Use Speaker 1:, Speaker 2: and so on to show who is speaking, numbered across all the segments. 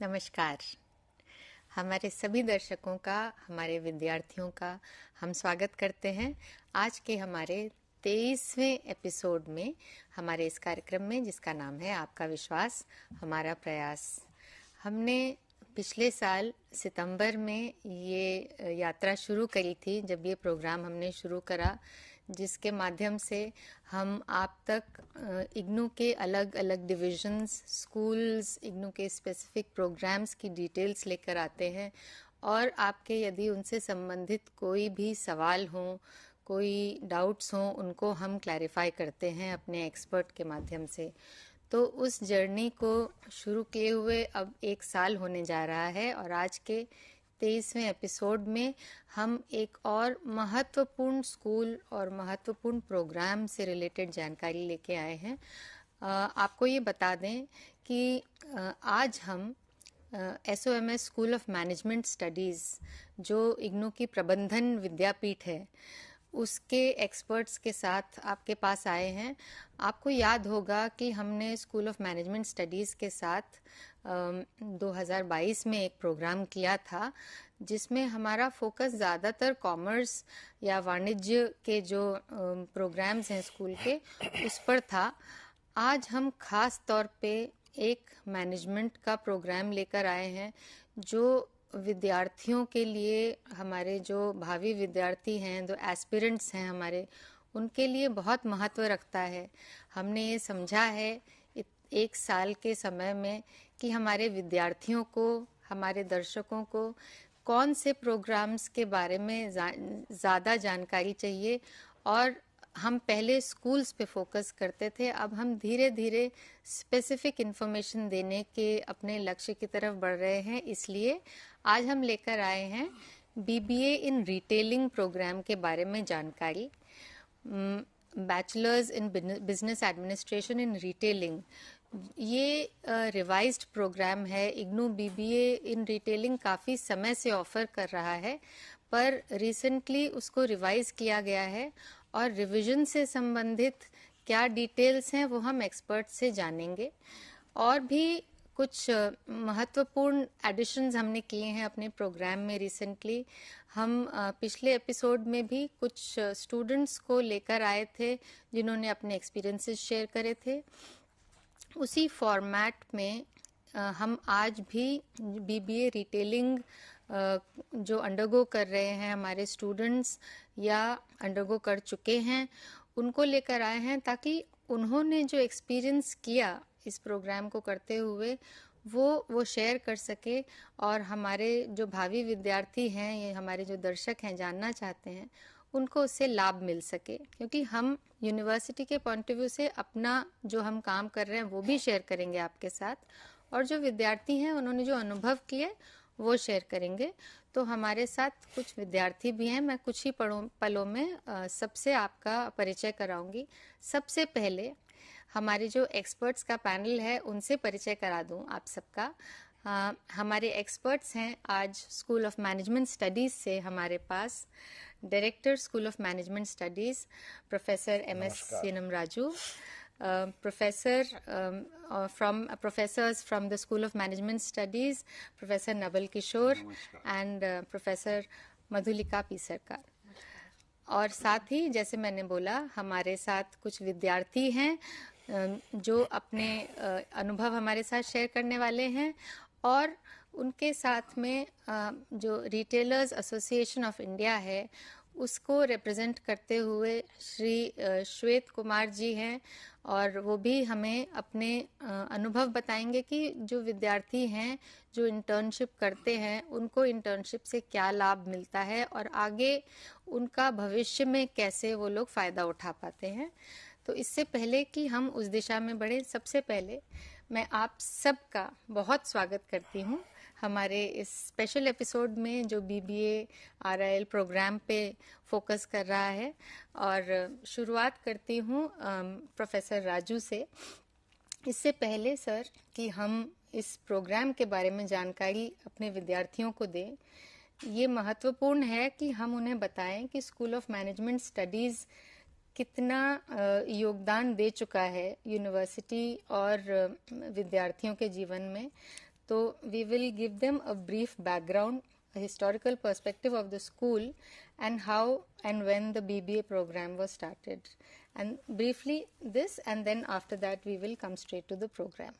Speaker 1: नमस्कार। हमारे सभी दर्शकों का, हमारे विद्यार्थियों का हम स्वागत करते हैं आज के हमारे 23वें एपिसोड में, हमारे इस कार्यक्रम में जिसका नाम है आपका विश्वास हमारा प्रयास। हमने पिछले साल सितंबर में ये यात्रा शुरू करी थी, जब ये प्रोग्राम हमने शुरू करा, जिसके माध्यम से हम आप तक इग्नू के अलग अलग डिविजन्स, स्कूल्स, इग्नू के स्पेसिफिक प्रोग्राम्स की डिटेल्स लेकर आते हैं और आपके यदि उनसे संबंधित कोई भी सवाल हों, कोई डाउट्स हों, उनको हम क्लैरिफाई करते हैं अपने एक्सपर्ट के माध्यम से। तो उस जर्नी को शुरू किए हुए अब 1 साल होने जा रहा है और आज के 23वें एपिसोड में हम एक और महत्वपूर्ण स्कूल और महत्वपूर्ण प्रोग्राम से रिलेटेड जानकारी लेके आए हैं। आपको ये बता दें कि आज हम SOMS school of management studies, जो इग्नू की प्रबंधन विद्यापीठ है, उसके एक्सपर्ट्स के साथ आपके पास आए हैं। आपको याद होगा कि हमने स्कूल ऑफ मैनेजमेंट स्टडीज़ के साथ 2022 में एक प्रोग्राम किया था, जिसमें हमारा फोकस ज़्यादातर कॉमर्स या वाणिज्य के जो प्रोग्राम्स हैं स्कूल के, उस पर था। आज हम खास तौर पे एक मैनेजमेंट का प्रोग्राम लेकर आए हैं, जो विद्यार्थियों के लिए, हमारे जो भावी विद्यार्थी हैं, जो एस्पिरेंट्स हैं हमारे, उनके लिए बहुत महत्व रखता है। हमने ये समझा है 1 साल के समय में कि हमारे विद्यार्थियों को, हमारे दर्शकों को कौन से प्रोग्राम्स के बारे में ज़्यादा जानकारी चाहिए। और हम पहले स्कूल्स पे फोकस करते थे, अब हम धीरे धीरे स्पेसिफिक इन्फॉर्मेशन देने के अपने लक्ष्य की तरफ बढ़ रहे हैं। इसलिए आज हम लेकर आए हैं BBA इन रिटेलिंग प्रोग्राम के बारे में जानकारी। Bachelors in business administration in retailing, ये रिवाइज्ड प्रोग्राम है। इग्नू BBA इन रिटेलिंग काफ़ी समय से ऑफर कर रहा है, पर रिसेंटली उसको रिवाइज किया गया है और रिवीजन से संबंधित क्या डिटेल्स हैं वो हम एक्सपर्ट से जानेंगे। और भी कुछ महत्वपूर्ण एडिशंस हमने किए हैं अपने प्रोग्राम में रिसेंटली। हम पिछले एपिसोड में भी कुछ स्टूडेंट्स को लेकर आए थे, जिन्होंने अपने एक्सपीरियंसेस शेयर करे थे। उसी फॉर्मेट में हम आज भी BBA रिटेलिंग जो अंडरगो कर रहे हैं हमारे स्टूडेंट्स या अंडरगो कर चुके हैं, उनको लेकर आए हैं, ताकि उन्होंने जो एक्सपीरियंस किया इस प्रोग्राम को करते हुए वो शेयर कर सके और हमारे जो भावी विद्यार्थी हैं, ये हमारे जो दर्शक हैं, जानना चाहते हैं, उनको उससे लाभ मिल सके। क्योंकि हम यूनिवर्सिटी के पॉइंट ऑफ व्यू से अपना जो हम काम कर रहे हैं वो भी शेयर करेंगे आपके साथ, और जो विद्यार्थी हैं उन्होंने जो अनुभव किए वो शेयर करेंगे। तो हमारे साथ कुछ विद्यार्थी भी हैं। मैं कुछ ही पलों में सबसे आपका परिचय कराऊंगी। सबसे पहले हमारे जो एक्सपर्ट्स का पैनल है उनसे परिचय करा दूं आप सबका। हमारे एक्सपर्ट्स हैं आज स्कूल ऑफ मैनेजमेंट स्टडीज़ से हमारे पास director school of management studies professor MS Seenam Raju, professors from the School of Management Studies, Professor Nabal Kishore and Professor Madhulika Pisarkar। और साथ ही जैसे मैंने बोला, हमारे साथ कुछ विद्यार्थी हैं जो अपने अनुभव हमारे साथ शेयर करने वाले हैं, और उनके साथ में जो रिटेलर्स एसोसिएशन ऑफ इंडिया है उसको रिप्रेजेंट करते हुए श्री श्वेत कुमार जी हैं, और वो भी हमें अपने अनुभव बताएंगे कि जो विद्यार्थी हैं जो इंटर्नशिप करते हैं उनको इंटर्नशिप से क्या लाभ मिलता है और आगे उनका भविष्य में कैसे वो लोग फ़ायदा उठा पाते हैं। तो इससे पहले कि हम उस दिशा में बढ़े, सबसे पहले मैं आप सबका बहुत स्वागत करती हूँ हमारे इस स्पेशल एपिसोड में जो BBA RIL प्रोग्राम पे फोकस कर रहा है। और शुरुआत करती हूँ प्रोफेसर राजू से। इससे पहले सर कि हम इस प्रोग्राम के बारे में जानकारी अपने विद्यार्थियों को दें, ये महत्वपूर्ण है कि हम उन्हें बताएं कि स्कूल ऑफ मैनेजमेंट स्टडीज़ कितना योगदान दे चुका है यूनिवर्सिटी और विद्यार्थियों के जीवन में। तो we will give them a brief background, a historical perspective of the school and how and when the BBA program was started. And briefly this, and then after that we will come straight to the program.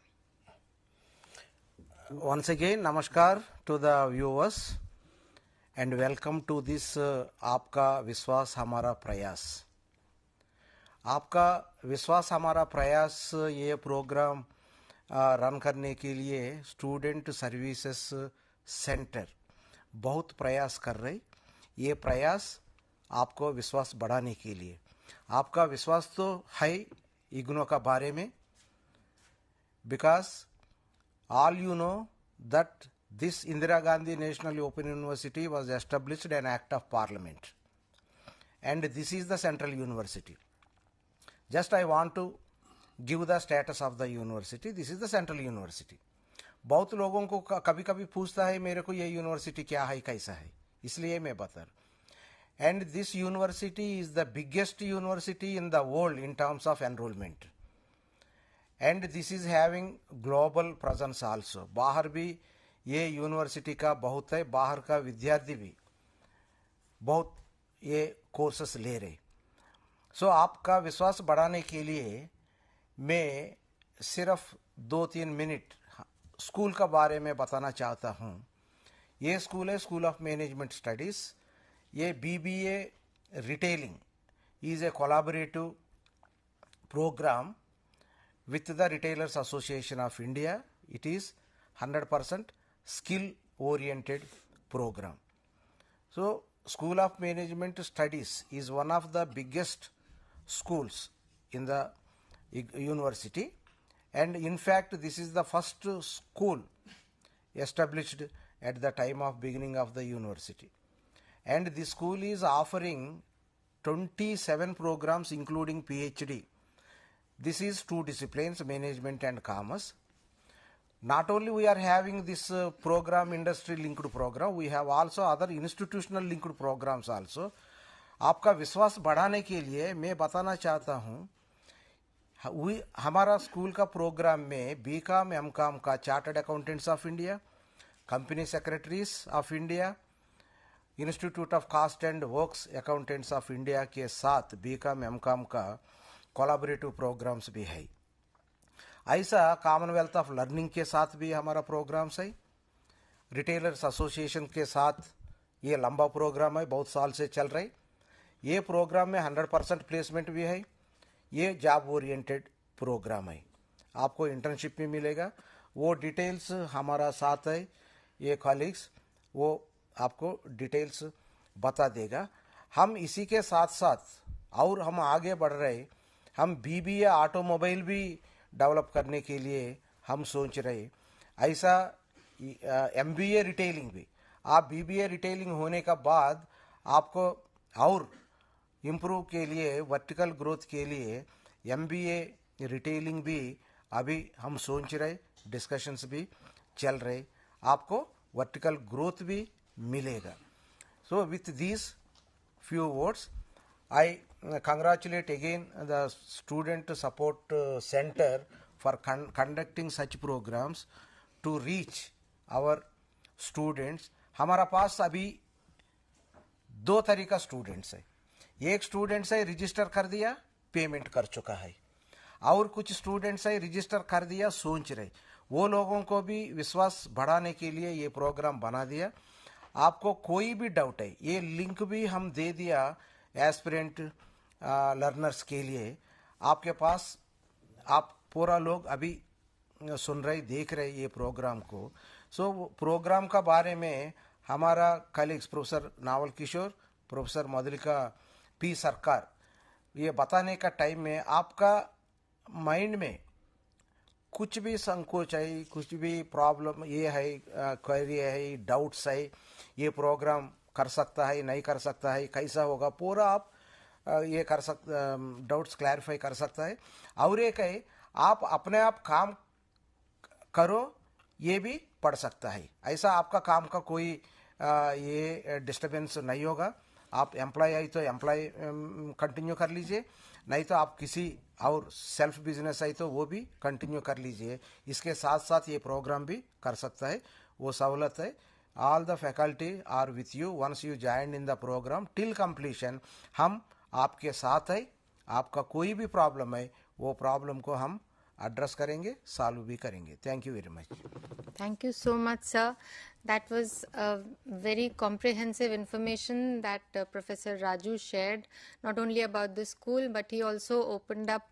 Speaker 2: Once again, namaskar to the viewers and welcome to this आपका विश्वास हमारा प्रयास. आपका विश्वास हमारा प्रयास ये program run करने के लिए स्टूडेंट सर्विसेज सेंटर बहुत प्रयास कर रहे. ये प्रयास आपको विश्वास बढ़ाने के लिए. आपका विश्वास तो है इग्नो का बारे में, because all you know that this Indira Gandhi National Open University was established an act of parliament and this is the central university. Just I want to give the status of the university. This is the central university. बहुत लोगों को कभी कभी पूछता है मेरे को ये यूनिवर्सिटी क्या है कैसा है, इसलिए मैं बता रहा. And this university is the biggest university in the world in terms of enrollment. And this is having global presence also. बाहर भी ये यूनिवर्सिटी का बहुत है, बाहर का विद्यार्थी भी बहुत ये कोर्सेस ले रहे. सो आपका विश्वास बढ़ाने के लिए मैं सिर्फ 2-3 मिनट स्कूल का बारे में बताना चाहता हूँ. ये स्कूल है स्कूल ऑफ मैनेजमेंट स्टडीज़. ये BBA retailing is a collaborative program with the Retailers Association of India. It is 100% skill oriented program. So School of Management Studies is one of the biggest schools in the university, and in fact this is the first school established at the time of beginning of the university, and this school is offering 27 programs including PhD. This is 2 disciplines, management and commerce. Not only we are having this program, industry linked program, we have also other institutional linked programs also. आपका विश्वास बढ़ाने के लिए मैं बताना चाहता हूँ, हमारा स्कूल का प्रोग्राम में BCom, MCom का chartered accountants of India, company secretaries of India, institute of cost and works accountants of India के साथ BCom, MCom का कोलैबोरेटिव प्रोग्राम्स भी है. ऐसा कॉमनवेल्थ ऑफ लर्निंग के साथ भी हमारा प्रोग्राम्स है. रिटेलर्स एसोसिएशन के साथ ये लंबा प्रोग्राम है, बहुत साल से चल रही. ये प्रोग्राम में 100% प्लेसमेंट भी है. ये जॉब ओरिएंटेड प्रोग्राम है, आपको इंटर्नशिप भी मिलेगा. वो डिटेल्स हमारा साथ है, ये कॉलीग्स वो आपको डिटेल्स बता देगा. हम इसी के साथ साथ और हम आगे बढ़ रहे, हम BBA ऑटोमोबाइल भी डेवलप करने के लिए हम सोच रहे. ऐसा MBA रिटेलिंग भी, आप BBA रिटेलिंग होने का बाद आपको और इम्प्रूव के लिए, वर्टिकल ग्रोथ के लिए MBA रिटेलिंग भी अभी हम सोच रहे, डिस्कशंस भी चल रहे. आपको वर्टिकल ग्रोथ भी मिलेगा. So with these few words I congratulate again the Student Support Center for conducting such programs to reach our students. हमारा पास अभी 2 तरीका स्टूडेंट्स है. एक स्टूडेंट्स है रजिस्टर कर दिया, पेमेंट कर चुका है, और कुछ स्टूडेंट्स है रजिस्टर कर दिया, सोच रहे. वो लोगों को भी विश्वास बढ़ाने के लिए ये प्रोग्राम बना दिया. आपको कोई भी डाउट है, ये लिंक भी हम दे दिया एस्पिरेंट लर्नर्स के लिए. आपके पास आप पूरा लोग अभी सुन रहे, देख रहे ये प्रोग्राम को. सो प्रोग्राम का बारे में हमारा कलीग्स प्रोफेसर नावल किशोर, प्रोफेसर मधुलिका P सरकार ये बताने का टाइम में आपका माइंड में कुछ भी संकोच है, कुछ भी प्रॉब्लम ये है, क्वेरी है, डाउट्स है, ये प्रोग्राम कर सकता है नहीं कर सकता है, कैसा होगा, पूरा आप ये कर डाउट्स क्लैरिफाई कर सकता है. और एक है आप अपने आप काम करो, ये भी पढ़ सकता है. ऐसा आपका काम का कोई ये डिस्टर्बेंस नहीं होगा. आप एम्प्लॉय है तो एम्प्लॉय कंटिन्यू कर लीजिए, नहीं तो आप किसी और सेल्फ बिजनेस है तो वो भी कंटिन्यू कर लीजिए, इसके साथ साथ ये प्रोग्राम भी कर सकता है, वो सहूलत है। All the faculty are with you once you join in the program till completion. हम आपके साथ है, आपका कोई भी प्रॉब्लम है वो प्रॉब्लम को हम एड्रेस करेंगे, सॉल्व भी करेंगे। Thank you very much.
Speaker 1: Thank you so much, sir. That was very comprehensive information that Professor Raju shared, not only about the school, but he also opened up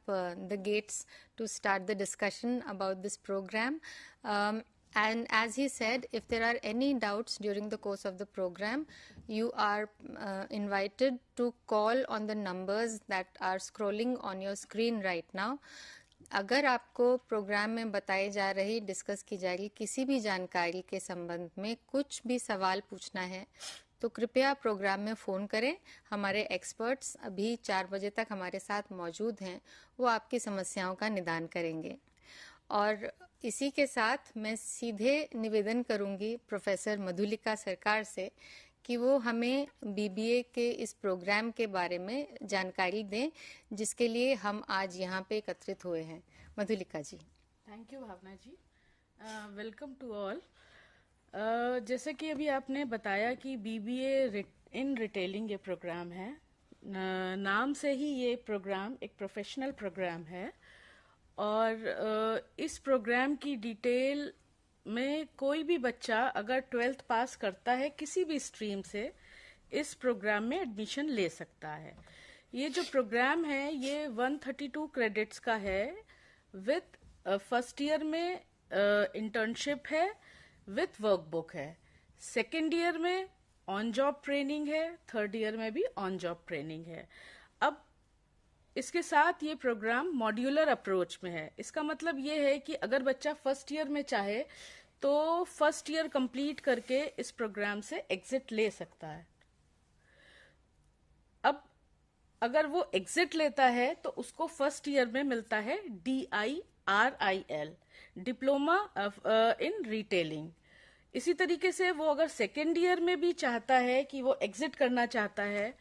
Speaker 1: the gates to start the discussion about this program. And as he said, if there are any doubts during the course of the program, you are invited to call on the numbers that are scrolling on your screen right now. अगर आपको programme में बताई जा रही, discuss की जाएगी किसी भी जानकारी के संबंध में कुछ भी सवाल पूछना है तो कृपया प्रोग्राम में फ़ोन करें। हमारे एक्सपर्ट्स अभी 4 बजे तक हमारे साथ मौजूद हैं, वो आपकी समस्याओं का निदान करेंगे। और इसी के साथ मैं सीधे निवेदन करूंगी प्रोफेसर मधुलिका सरकार से कि वो हमें बीबीए के इस प्रोग्राम के बारे में जानकारी दें जिसके लिए हम आज यहाँ पे एकत्रित हुए हैं। Madhulika ji.
Speaker 3: Thank you Bhavna ji. Welcome to all. जैसे कि अभी आपने बताया कि बीबीए इन रिटेलिंग ये प्रोग्राम है, नाम से ही ये प्रोग्राम एक प्रोफेशनल प्रोग्राम है और इस प्रोग्राम की डिटेल में कोई भी बच्चा अगर 12th पास करता है किसी भी स्ट्रीम से इस प्रोग्राम में एडमिशन ले सकता है। ये जो प्रोग्राम है ये 132 क्रेडिट्स का है, विथ फर्स्ट ईयर में इंटर्नशिप है, विथ वर्कबुक है, सेकेंड ईयर में ऑन जॉब ट्रेनिंग है, थर्ड ईयर में भी ऑन जॉब ट्रेनिंग है। अब इसके साथ ये प्रोग्राम मॉड्यूलर अप्रोच में है। इसका मतलब ये है कि अगर बच्चा फर्स्ट ईयर में चाहे तो फर्स्ट ईयर कंप्लीट करके इस प्रोग्राम से एग्जिट ले सकता है। अब अगर वो एग्जिट लेता है तो उसको फर्स्ट ईयर में मिलता है DIRIL, डिप्लोमा इन रिटेलिंग। इसी तरीके से वो अगर सेकेंड ईयर में भी चाहता है कि वो एग्जिट करना चाहता है,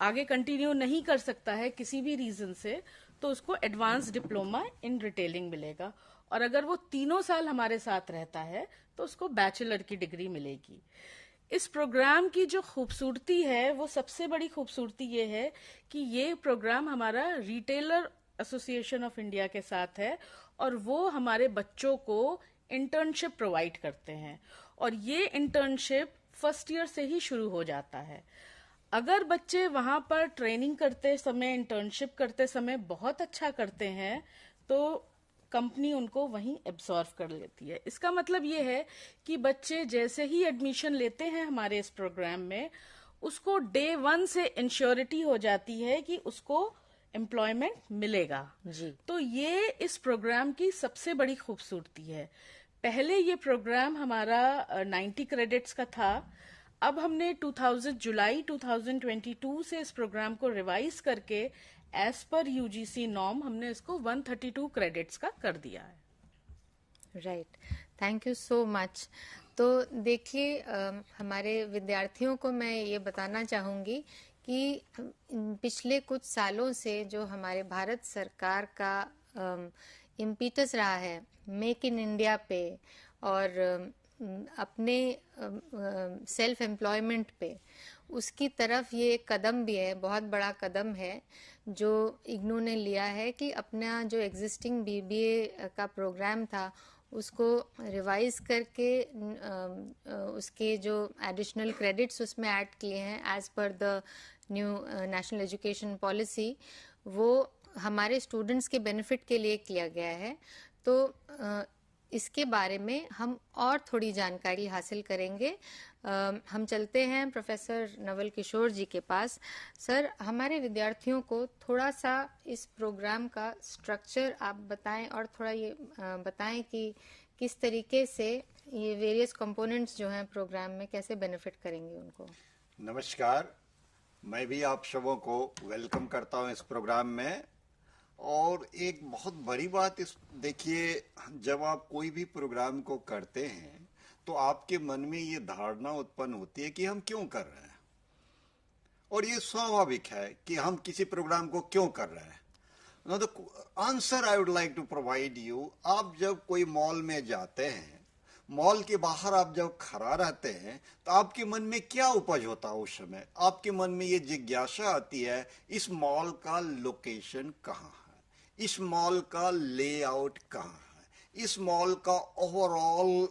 Speaker 3: आगे कंटिन्यू नहीं कर सकता है किसी भी रीजन से, तो उसको एडवांस डिप्लोमा इन रिटेलिंग मिलेगा। और अगर वो 3 साल हमारे साथ रहता है तो उसको बैचलर की डिग्री मिलेगी। इस प्रोग्राम की जो खूबसूरती है, वो सबसे बड़ी खूबसूरती ये है कि ये प्रोग्राम हमारा रिटेलर एसोसिएशन ऑफ इंडिया के साथ है और वो हमारे बच्चों को इंटर्नशिप प्रोवाइड करते हैं और ये इंटर्नशिप फर्स्ट ईयर से ही शुरू हो जाता है। अगर बच्चे वहां पर ट्रेनिंग करते समय, इंटर्नशिप करते समय बहुत अच्छा करते हैं तो कंपनी उनको वहीं एब्सॉर्व कर लेती है। इसका मतलब ये है कि बच्चे जैसे ही एडमिशन लेते हैं हमारे इस प्रोग्राम में, उसको डे 1 से इंश्योरिटी हो जाती है कि उसको एम्प्लॉयमेंट मिलेगा जी। तो ये इस प्रोग्राम की सबसे बड़ी खूबसूरती है। पहले ये प्रोग्राम हमारा 90 क्रेडिट्स का था। अब हमने जुलाई 2022 से इस प्रोग्राम को रिवाइज करके एज पर यूजीसी नॉर्म हमने इसको 132 क्रेडिट्स का कर दिया है।
Speaker 1: Right, thank you so much. तो देखिए, हमारे विद्यार्थियों को मैं ये बताना चाहूँगी कि पिछले कुछ सालों से जो हमारे भारत सरकार का इम्पीटस रहा है मेक इन इंडिया पे और अपने सेल्फ एम्प्लॉयमेंट पे, उसकी तरफ ये एक कदम भी है, बहुत बड़ा कदम है जो इग्नू ने लिया है कि अपना जो एग्जिस्टिंग बीबीए का प्रोग्राम था उसको रिवाइज करके उसके जो एडिशनल क्रेडिट्स उसमें ऐड किए हैं as per the new national education policy, वो हमारे स्टूडेंट्स के बेनिफिट के लिए किया गया है। तो इसके बारे में हम और थोड़ी जानकारी हासिल करेंगे। हम चलते हैं प्रोफेसर नवल किशोर जी के पास। सर, हमारे विद्यार्थियों को थोड़ा सा इस प्रोग्राम का स्ट्रक्चर आप बताएं और थोड़ा ये बताएं कि किस तरीके से ये वेरियस कंपोनेंट्स जो हैं प्रोग्राम में कैसे बेनिफिट करेंगे उनको।
Speaker 4: नमस्कार, मैं भी आप सबों को वेलकम करता हूं इस प्रोग्राम में। और एक बहुत बड़ी बात इस देखिए, जब आप कोई भी प्रोग्राम को करते हैं तो आपके मन में ये धारणा उत्पन्न होती है कि हम क्यों कर रहे हैं, और ये स्वाभाविक है कि हम किसी प्रोग्राम को क्यों कर रहे हैं। Know the answer I would like to provide you, आप जब कोई मॉल में जाते हैं, मॉल के बाहर आप जब खड़ा रहते हैं, तो आपके मन में क्या उपज होता है उस समय? आपके मन में ये जिज्ञासा आती है, इस मॉल का लोकेशन कहाँ है, इस मॉल का लेआउट कहाँ है, इस मॉल का ओवरऑल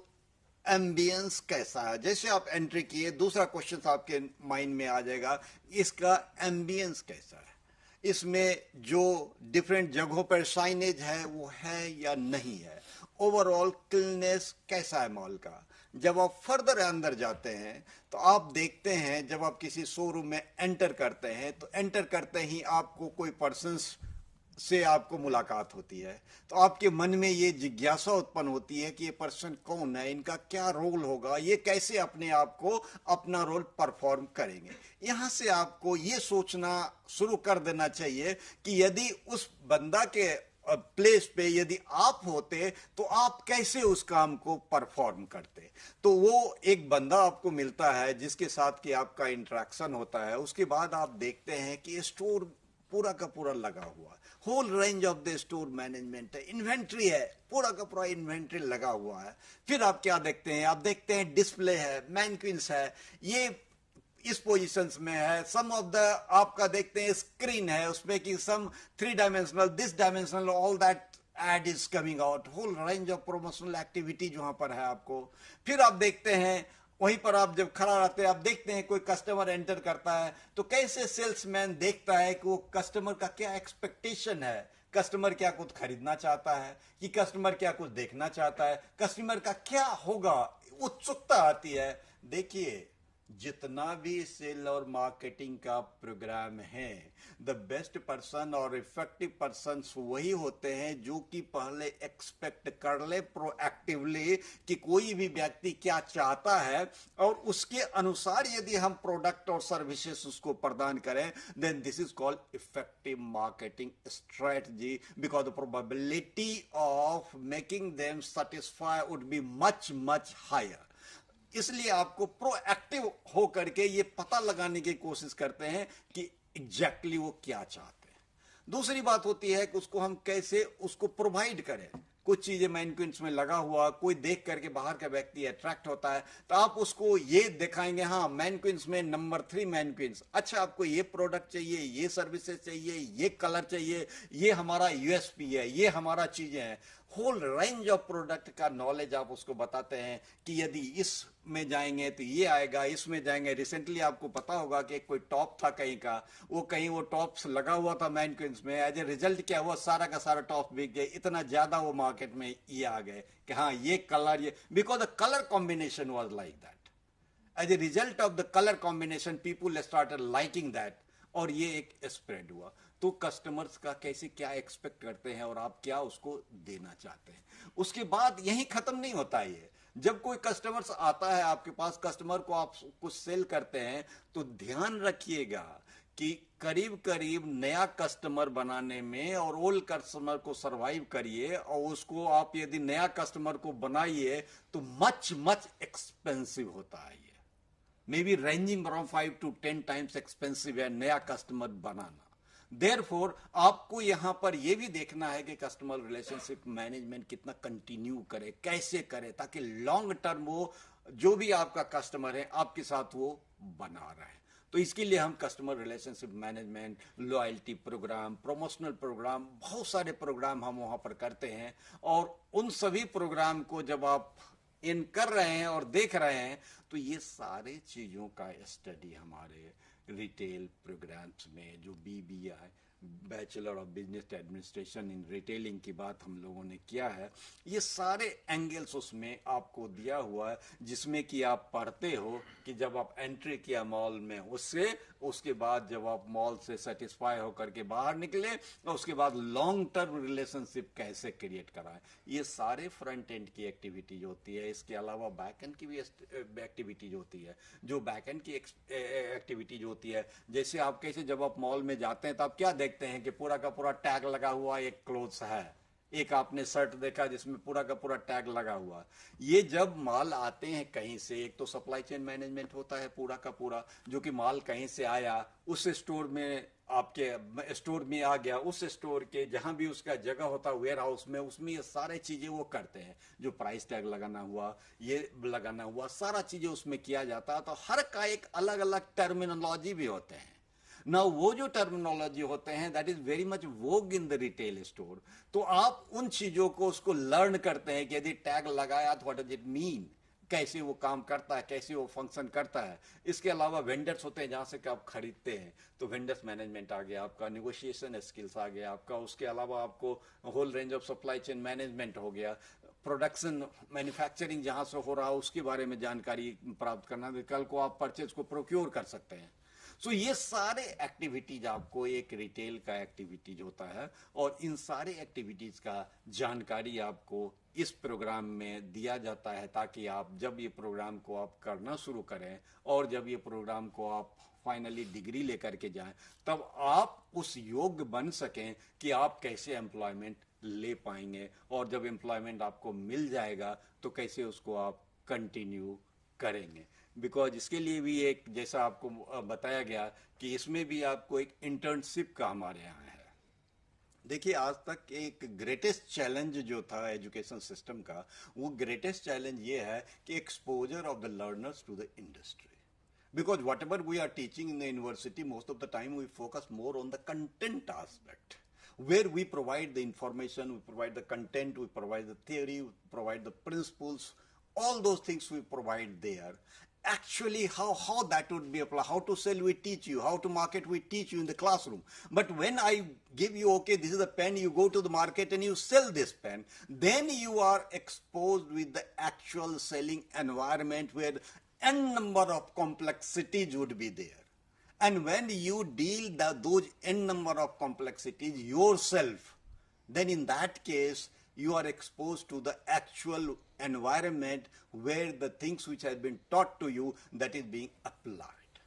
Speaker 4: एम्बियंस कैसा है। जैसे आप एंट्री किए, दूसरा क्वेश्चन आपके माइंड में आ जाएगा, इसका एम्बियंस कैसा है, इसमें जो डिफरेंट जगहों पर साइनेज है वो है या नहीं है, ओवरऑल क्लीननेस कैसा है मॉल का। जब आप फर्दर अंदर जाते हैं तो आप देखते हैं, जब आप किसी शोरूम में एंटर करते हैं तो एंटर करते ही आपको कोई पर्सन्स से आपको मुलाकात होती है, तो आपके मन में ये जिज्ञासा उत्पन्न होती है कि ये पर्सन कौन है, इनका क्या रोल होगा, ये कैसे अपने आप को अपना रोल परफॉर्म करेंगे। यहां से आपको ये सोचना शुरू कर देना चाहिए कि यदि उस बंदा के प्लेस पे यदि आप होते तो आप कैसे उस काम को परफॉर्म करते। तो वो एक बंदा आपको मिलता है जिसके साथ कि आपका इंटरेक्शन होता है, उसके बाद आप देखते हैं कि स्टोर पूरा का पूरा लगा हुआ, whole range of the store management है, इन्वेंट्री है, पूरा का पूरा इन्वेंट्री लगा हुआ है। फिर आप क्या देखते हैं, आप देखते हैं डिस्प्ले है, मैनक्विन्स है, ये इस पोजीशंस में है, सम ऑफ द आपका देखते हैं स्क्रीन है उसमें कि some 3 dimensional, this dimensional, all that ad is coming out, whole range of promotional activity वहां पर है आपको। फिर आप देखते हैं वहीं पर आप जब खड़ा रहते हैं, आप देखते हैं कोई कस्टमर एंटर करता है तो कैसे सेल्समैन देखता है कि वो कस्टमर का क्या एक्सपेक्टेशन है, कस्टमर क्या कुछ खरीदना चाहता है कि कस्टमर क्या कुछ देखना चाहता है, कस्टमर का क्या होगा, उत्सुकता आती है। देखिए, जितना भी सेल और मार्केटिंग का प्रोग्राम है, द बेस्ट पर्सन और इफेक्टिव पर्सन वही होते हैं जो कि पहले एक्सपेक्ट कर ले प्रोएक्टिवली कि कोई भी व्यक्ति क्या चाहता है, और उसके अनुसार यदि हम प्रोडक्ट और सर्विसेज उसको प्रदान करें, then this is called effective marketing strategy, because the probability of making them satisfy would be much much higher. इसलिए आपको प्रोएक्टिव हो करके ये पता लगाने की कोशिश करते हैं कि एग्जैक्टली वो क्या चाहते हैं। दूसरी बात होती है कि उसको हम कैसे उसको प्रोवाइड करें। कुछ चीजें मैनक्विन्स में लगा हुआ, कोई देख करके बाहर का व्यक्ति अट्रैक्ट होता है तो आप उसको ये दिखाएंगे, हाँ मैनक्विन्स में नंबर 3 मैनक्विन्स, अच्छा आपको ये प्रोडक्ट चाहिए, ये सर्विसेज चाहिए, ये कलर चाहिए, ये हमारा यूएसपी है, ये हमारा चीजें हैं, होल रेंज ऑफ प्रोडक्ट का नॉलेज आप उसको बताते हैं कि यदि इस में जाएंगे तो ये आएगा, इसमें जाएंगे। रिसेंटली आपको पता होगा कि कोई टॉप था कहीं का, वो कहीं वो टॉप्स लगा हुआ था मैनक्विन्स में, एज ए रिजल्ट क्या हुआ, सारा का सारा टॉप बिक गए, इतना ज्यादा वो मार्केट में ये आ गए कि हाँ ये कलर, ये because the colour combination was like that. As a result of the colour combination people started liking that, और ये एक स्प्रेड हुआ। तो कस्टमर्स का कैसे क्या एक्सपेक्ट करते हैं और आप क्या उसको देना चाहते हैं। उसके बाद यही खत्म नहीं होता है ये, जब कोई कस्टमर्स आता है आपके पास, कस्टमर को आप कुछ सेल करते हैं तो ध्यान रखिएगा कि करीब करीब नया कस्टमर बनाने में और ओल्ड कस्टमर को सरवाइव करिए, और उसको आप यदि नया कस्टमर को बनाइए तो मच मच एक्सपेंसिव होता है। ये may be ranging from 5 to 10 times expensive है नया कस्टमर बनाना। देयरफॉर आपको यहां पर यह भी देखना है कि कस्टमर रिलेशनशिप मैनेजमेंट कितना कंटिन्यू करे, कैसे करे, ताकि लॉन्ग टर्म वो जो भी आपका कस्टमर है आपके साथ वो बना रहे। तो इसके लिए हम customer relationship management, loyalty program, promotional program, बहुत सारे प्रोग्राम हम वहां पर करते हैं। और उन सभी प्रोग्राम को जब आप इन कर रहे हैं और देख रहे हैं तो ये सारे चीजों का स्टडी हमारे रिटेल प्रोग्राम्स में, जो BBI bachelor of business administration in retailing की बात हम लोगों ने किया है, ये सारे एंगल्स उसमें आपको दिया हुआ है, जिसमें कि आप पढ़ते हो कि जब आप एंट्री किया मॉल में उसके बाद जब आप मॉल से सेटिस्फाई होकर के बाहर निकले और उसके बाद लॉन्ग टर्म रिलेशनशिप कैसे क्रिएट कराएं, ये सारे फ्रंट एंड की एक्टिविटीज होती है। इसके अलावा बैक एंड की भी एक्टिविटीज होती है। जो बैक एंड की एक्टिविटीज होती है, जैसे आप कैसे जब आप मॉल में जाते हैं तो आप क्या देखते हैं कि पूरा का पूरा टैग लगा हुआ एक क्लोथ्स है, एक आपने शर्ट देखा जिसमें पूरा का पूरा टैग लगा हुआ। ये जब माल आते हैं कहीं से, एक तो सप्लाई चेन मैनेजमेंट होता है पूरा का पूरा, जो कि माल कहीं से आया, उस स्टोर में, आपके स्टोर में आ गया, उस स्टोर के जहां भी उसका जगह होता है वेयर हाउस में, उसमें ये सारे चीजें वो करते हैं, जो प्राइस टैग लगाना हुआ, ये लगाना हुआ, सारा चीजें उसमें किया जाता है। तो हर का एक अलग अलग टर्मिनोलॉजी भी होते हैं ना। वो जो टर्मिनोलॉजी होते हैं that is very much Vogue in the retail store. तो आप उन चीजों को उसको लर्न करते हैं कि यदि टैग लगाया तो व्हाट डज इट मीन, कैसे वो काम करता है, कैसे वो फंक्शन करता है। इसके अलावा वेंडर्स होते हैं जहां से आप खरीदते हैं, तो वेंडर्स मैनेजमेंट आ गया आपका, नेगोशिएशन स्किल्स आ गया आपका, उसके अलावा आपको whole range of supply chain management हो गया, प्रोडक्शन मैन्युफैक्चरिंग जहां से हो रहा है उसके बारे में जानकारी प्राप्त करना, कल को आप परचेज को प्रोक्योर कर सकते हैं। सो ये सारे एक्टिविटीज आपको एक रिटेल का एक्टिविटीज होता है, और इन सारे एक्टिविटीज का जानकारी आपको इस प्रोग्राम में दिया जाता है, ताकि आप जब ये प्रोग्राम को आप करना शुरू करें और जब ये प्रोग्राम को आप फाइनली डिग्री लेकर के जाएं, तब आप उस योग्य बन सकें कि आप कैसे एम्प्लॉयमेंट ले पाएंगे, और जब एम्प्लॉयमेंट आपको मिल जाएगा तो कैसे उसको आप कंटिन्यू करेंगे। बिकॉज इसके लिए भी एक, जैसा आपको बताया गया कि इसमें भी आपको एक इंटर्नशिप का हमारे यहाँ है। देखिए, आज तक एक ग्रेटेस्ट चैलेंज जो था एजुकेशन सिस्टम का, वो ग्रेटेस्ट चैलेंज ये है कि exposure of the learners to the industry. Because whatever we are teaching in the university, most of the time we focus more on the content aspect, where we provide the information, we provide the content, we provide the theory, we provide the principles, all those things we provide there. Actually, how that would be applied, how to sell we teach you, how to market we teach you in the classroom. But when I give you, okay, this is a pen, you go to the market and you sell this pen, then you are exposed with the actual selling environment where n number of complexities would be there. And when you deal those n number of complexities yourself, then in that case, you are exposed to the actual environment where the things which have been taught to you, that is being applied.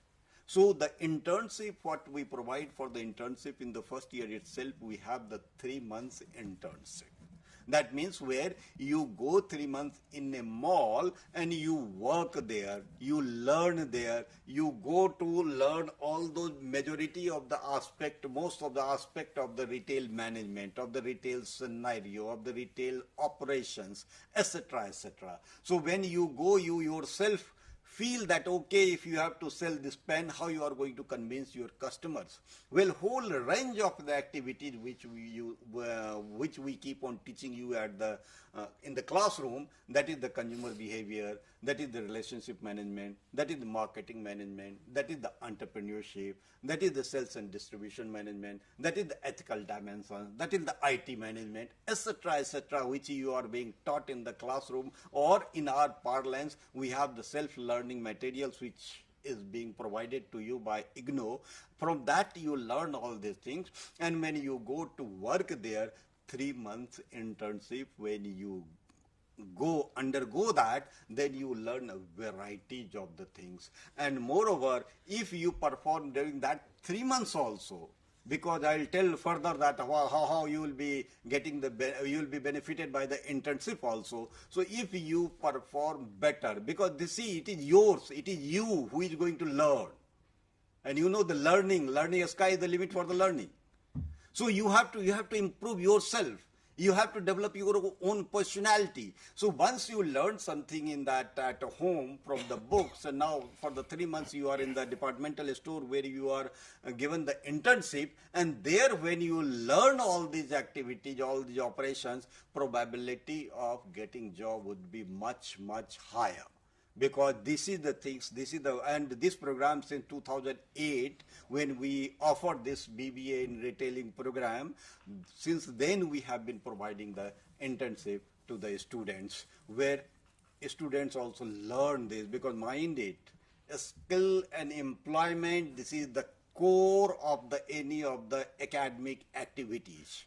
Speaker 4: So the internship, what we provide for the internship in the first year itself, we have the 3 months internship. That means where you go 3 months in a mall and you work there, you learn there, you go to learn all those majority of the aspect, most of the aspect of the retail management, of the retail scenario, of the retail operations, etc., etc. So when you go, you yourself feel that, okay, if you have to sell this pen, how you are going to convince your customers? Well, whole range of the activities which we keep on teaching you at the in the classroom, that is the consumer behavior, that is the relationship management, that is the marketing management, that is the entrepreneurship, that is the sales and distribution management, that is the ethical dimension, that is the IT management, etc., etc., which you are being taught in the classroom, or in our parlance, we have the self-learning materials which is being provided to you by IGNOU. From that you learn all these things, and when you go to work there, 3 months internship, when you undergo that, then you learn a variety of the things. And moreover, if you perform during that 3 months also, because I'll tell further that how you will be getting you will be benefited by the internship also. So if you perform better, because it is yours, it is you who is going to learn, and you know the learning, sky is the limit for the learning. So you have to improve yourself. You have to develop your own personality. So once you learn something in that at home from the books, and now for the 3 months you are in the departmental store where you are given the internship, and there when you learn all these activities, all these operations, probability of getting job would be much, much higher. Because this is the things, and this program since 2008, when we offered this BBA in retailing program, since then we have been providing the internship to the students, where students also learn this, because mind it, skill and employment, this is the core of any of the academic activities.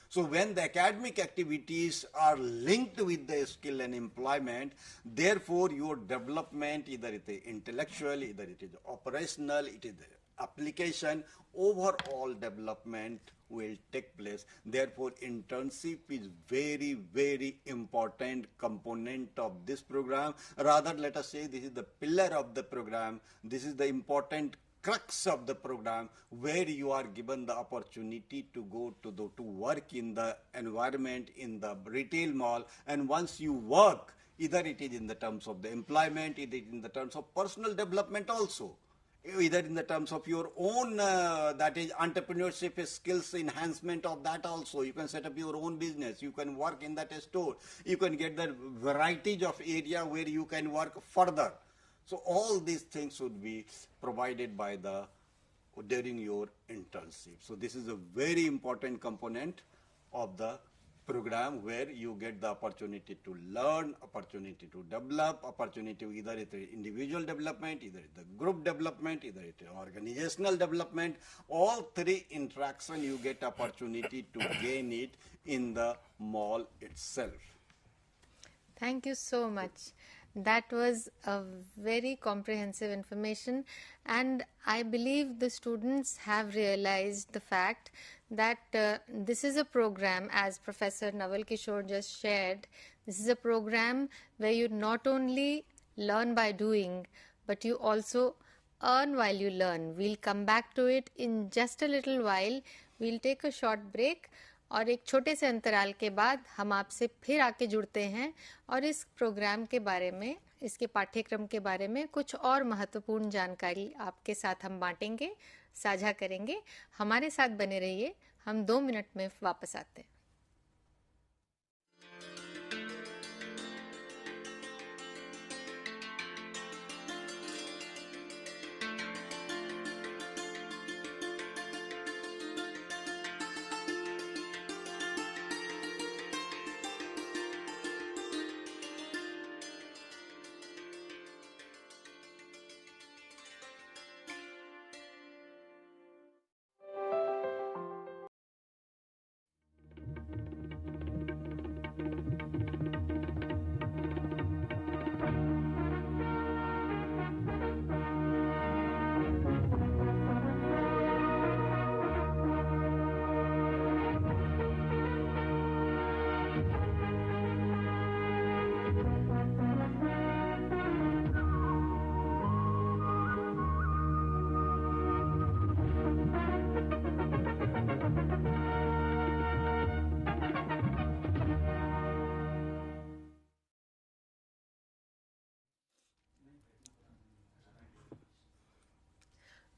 Speaker 4: So when the academic activities are linked with the skill and employment, therefore your development, either it is intellectual, either it is operational, it is application, overall development will take place. Therefore, internship is very, very important component of this program. Rather, let us say this is the pillar of the program. This is the important crux of the program, where you are given the opportunity to go to work in the environment, in the retail mall, and once you work, either it is in the terms of the employment, either in the terms of personal development also, either in the terms of your own that is entrepreneurship skills, enhancement of that also. You can set up your own business, you can work in that store, you can get the varieties of area where you can work further. So all these things should be provided by the during your internship. So this is a very important component of the program, where you get the opportunity to learn, opportunity to develop, opportunity either it is individual development, either it is group development, either it is organizational development. All three interaction you get opportunity to gain it in the mall itself.
Speaker 1: Thank you so much. That was a very comprehensive information, and I believe the students have realized the fact that this is a program, as Professor Naval Kishore just shared, this is a program where you not only learn by doing, but you also earn while you learn. We'll come back to it in just a little while. We'll take a short break, और एक छोटे से अंतराल के बाद हम आपसे फिर आके जुड़ते हैं और इस प्रोग्राम के बारे में, इसके पाठ्यक्रम के बारे में कुछ और महत्वपूर्ण जानकारी आपके साथ हम बांटेंगे, साझा करेंगे. हमारे साथ बने रहिए, हम 2 मिनट में वापस आते हैं.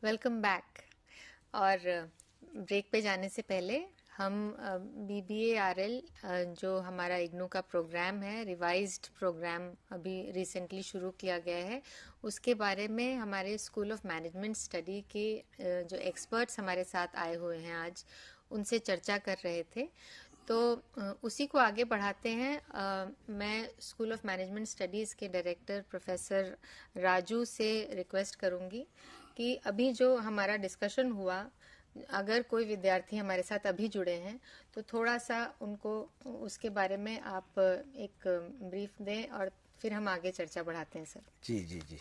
Speaker 1: Welcome back. और ब्रेक पे जाने से पहले हम BBA-RL जो हमारा इग्नू का प्रोग्राम है, रिवाइज्ड प्रोग्राम अभी रिसेंटली शुरू किया गया है, उसके बारे में हमारे स्कूल ऑफ मैनेजमेंट स्टडी के जो एक्सपर्ट्स हमारे साथ आए हुए हैं आज, उनसे चर्चा कर रहे थे. तो उसी को आगे बढ़ाते हैं. मैं स्कूल ऑफ मैनेजमेंट स्टडीज़ के डायरेक्टर प्रोफेसर राजू से रिक्वेस्ट करूंगी कि अभी जो हमारा डिस्कशन हुआ, अगर कोई विद्यार्थी हमारे साथ अभी जुड़े हैं तो थोड़ा सा उनको उसके बारे में आप एक ब्रीफ दें और फिर हम आगे चर्चा बढ़ाते हैं. सर
Speaker 2: जी जी जी,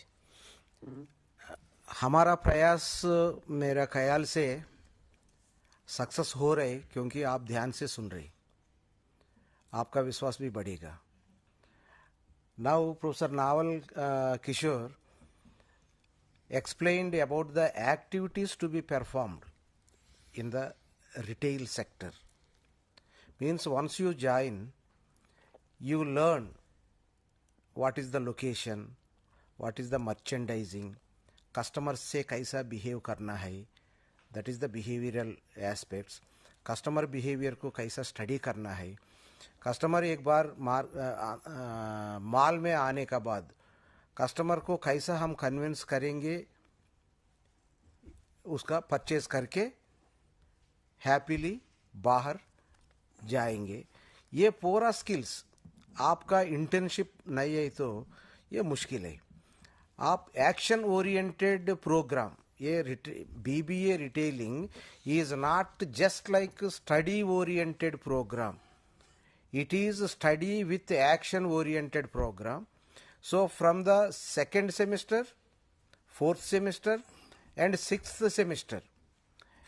Speaker 2: हमारा प्रयास मेरा ख्याल से सक्सेस हो रहे, क्योंकि आप ध्यान से सुन रहे, आपका विश्वास भी बढ़ेगा. Now professor Naval Kishore explained about the activities to be performed in the retail sector. Means once you join, you learn what is the location, what is the merchandising, customers से कैसा behave करना है, that is the behavioral aspects. Customer behavior को कैसा study करना है. Customer एक बार माल में आने का बाद कस्टमर को कैसा हम कन्विंस करेंगे उसका परचेज करके हैप्पीली बाहर जाएंगे. ये पूरा स्किल्स आपका इंटर्नशिप नहीं है तो ये मुश्किल है. आप एक्शन ओरिएंटेड प्रोग्राम, ये BBA retailing is not just like study oriented program, it is study with action oriented program. So from the second semester, fourth semester and sixth semester,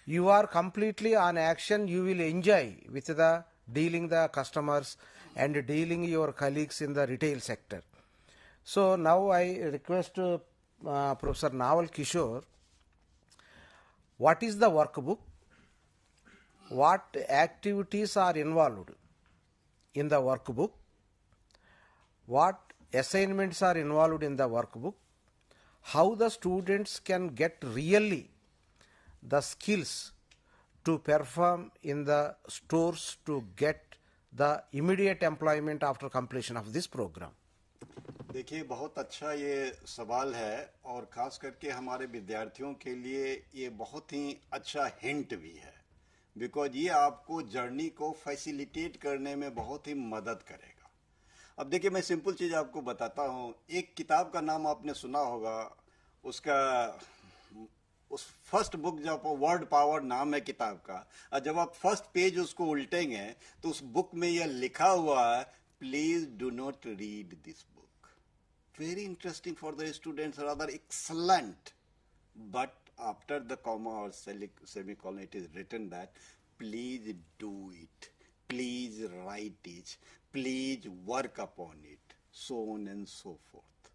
Speaker 2: you are completely on action. You will enjoy with the dealing the customers and dealing your colleagues in the retail sector. So now I request Professor Naval Kishore, what is the workbook? What activities are involved in the workbook? What assignments are involved in the workbook? How the students can get really the skills to perform in the stores to get the immediate employment after completion of this program?
Speaker 4: देखिए, बहुत अच्छा ये सवाल है और खास करके हमारे विद्यार्थियों के लिए ये बहुत ही अच्छा हिंट भी है, बिकॉज ये आपको जर्नी को फैसिलिटेट करने में बहुत ही मदद करेगा। अब देखिए, मैं सिंपल चीज आपको बताता हूँ। एक किताब का नाम आपने सुना होगा, उस फर्स्ट बुक, जब वर्ड पावर नाम है किताब का, और जब आप फर्स्ट पेज उसको उल्टेंगे तो उस बुक में यह लिखा हुआ है, please do not read this book. Very interesting for the students, rather excellent. But after the comma or semicolon, it is written that please do it, please write it, please work upon it, so on and so forth.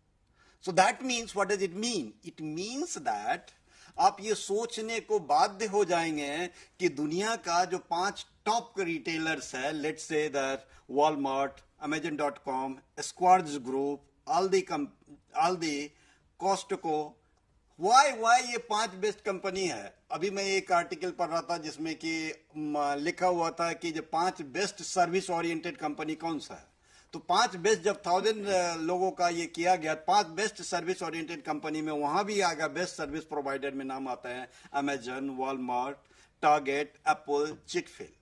Speaker 4: So that means, what does it mean? It means that आप ये सोचने को बाध्य हो जाएंगे कि दुनिया का जो 5 टॉप रिटेलर्स है, let's say that Walmart, Amazon.com, Squads Group, all the Costco, why ये 5 बेस्ट कंपनी है। अभी मैं एक आर्टिकल पढ़ रहा था जिसमें कि लिखा हुआ था कि जो 5 बेस्ट सर्विस ओरिएंटेड कंपनी कौन सा है। तो 5 बेस्ट, जब 1000 लोगों का ये किया गया, 5 बेस्ट सर्विस ओरिएंटेड कंपनी में वहां भी आएगा बेस्ट सर्विस प्रोवाइडर में नाम आता है अमेजन, वॉलमार्ट, टारगेट, एप्पल, चिकफिल।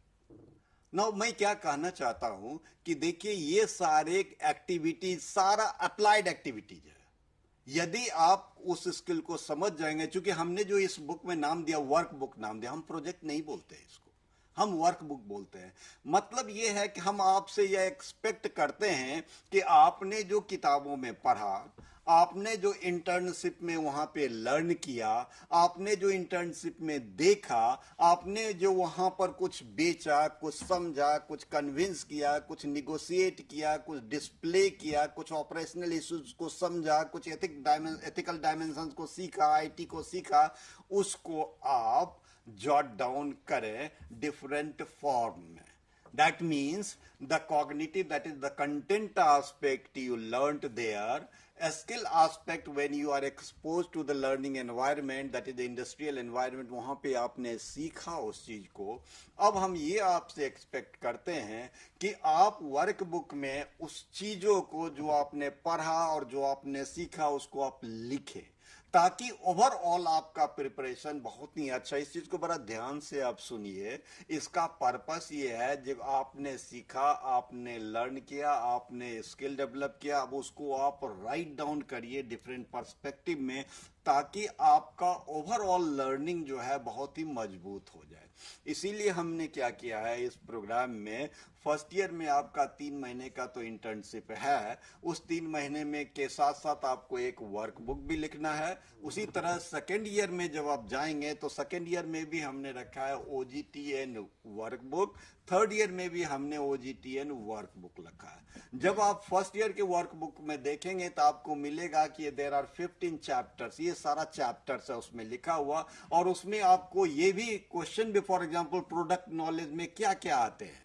Speaker 4: ना मैं क्या कहना चाहता हूं कि देखिए, ये सारे एक्टिविटीज सारा अप्लाइड एक्टिविटीज है। यदि आप उस स्किल को समझ जाएंगे, चूंकि हमने जो इस बुक में नाम दिया, वर्क बुक नाम दिया, हम प्रोजेक्ट नहीं बोलते हैं इसको, हम वर्क बुक बोलते हैं। मतलब ये है कि हम आपसे यह एक्सपेक्ट करते हैं कि आपने जो किताबों में पढ़ा, आपने जो इंटर्नशिप में वहां पे लर्न किया, आपने जो इंटर्नशिप में देखा, आपने जो वहां पर कुछ बेचा, कुछ समझा, कुछ कन्विंस किया, कुछ निगोशिएट किया, कुछ डिस्प्ले किया, कुछ ऑपरेशनल इश्यूज को समझा, कुछ एथिकल डायमेंशंस को सीखा, आईटी को सीखा, उसको आप जॉट डाउन करें डिफरेंट फॉर्म में। That means the cognitive, that is the content aspect you learnt there, a skill aspect when you are exposed to the learning environment, that is the industrial environment, वहां पे आपने सीखा उस चीज को। अब हम ये आपसे एक्सपेक्ट करते हैं कि आप वर्क बुक में उस चीजों को जो आपने पढ़ा और जो आपने सीखा उसको आप लिखें, ताकि ओवरऑल आपका प्रिपरेशन बहुत ही अच्छा। इस चीज को बड़ा ध्यान से आप सुनिए। इसका पर्पस ये है, जब आपने सीखा, आपने लर्न किया, आपने स्किल डेवलप किया, अब उसको आप राइट डाउन करिए डिफरेंट पर्सपेक्टिव में, ताकि आपका ओवरऑल लर्निंग जो है बहुत ही मजबूत हो जाए। इसीलिए हमने क्या किया है इस प्रोग्राम में, फर्स्ट ईयर में आपका 3 महीने का तो इंटर्नशिप है, उस 3 महीने में के साथ साथ आपको एक वर्कबुक भी लिखना है। उसी तरह सेकेंड ईयर में जब आप जाएंगे तो सेकेंड ईयर में भी हमने रखा है OGTN वर्कबुक, थर्ड ईयर में भी हमने OGTN वर्कबुक रखा है। जब आप फर्स्ट ईयर के वर्कबुक में देखेंगे तो आपको मिलेगा कि देयर आर 15 चैप्टर्स, ये सारा चैप्टर्स है उसमें लिखा हुआ, और उसमें आपको ये भी क्वेश्चन भी, फॉर एग्जांपल प्रोडक्ट नॉलेज में क्या क्या आते हैं,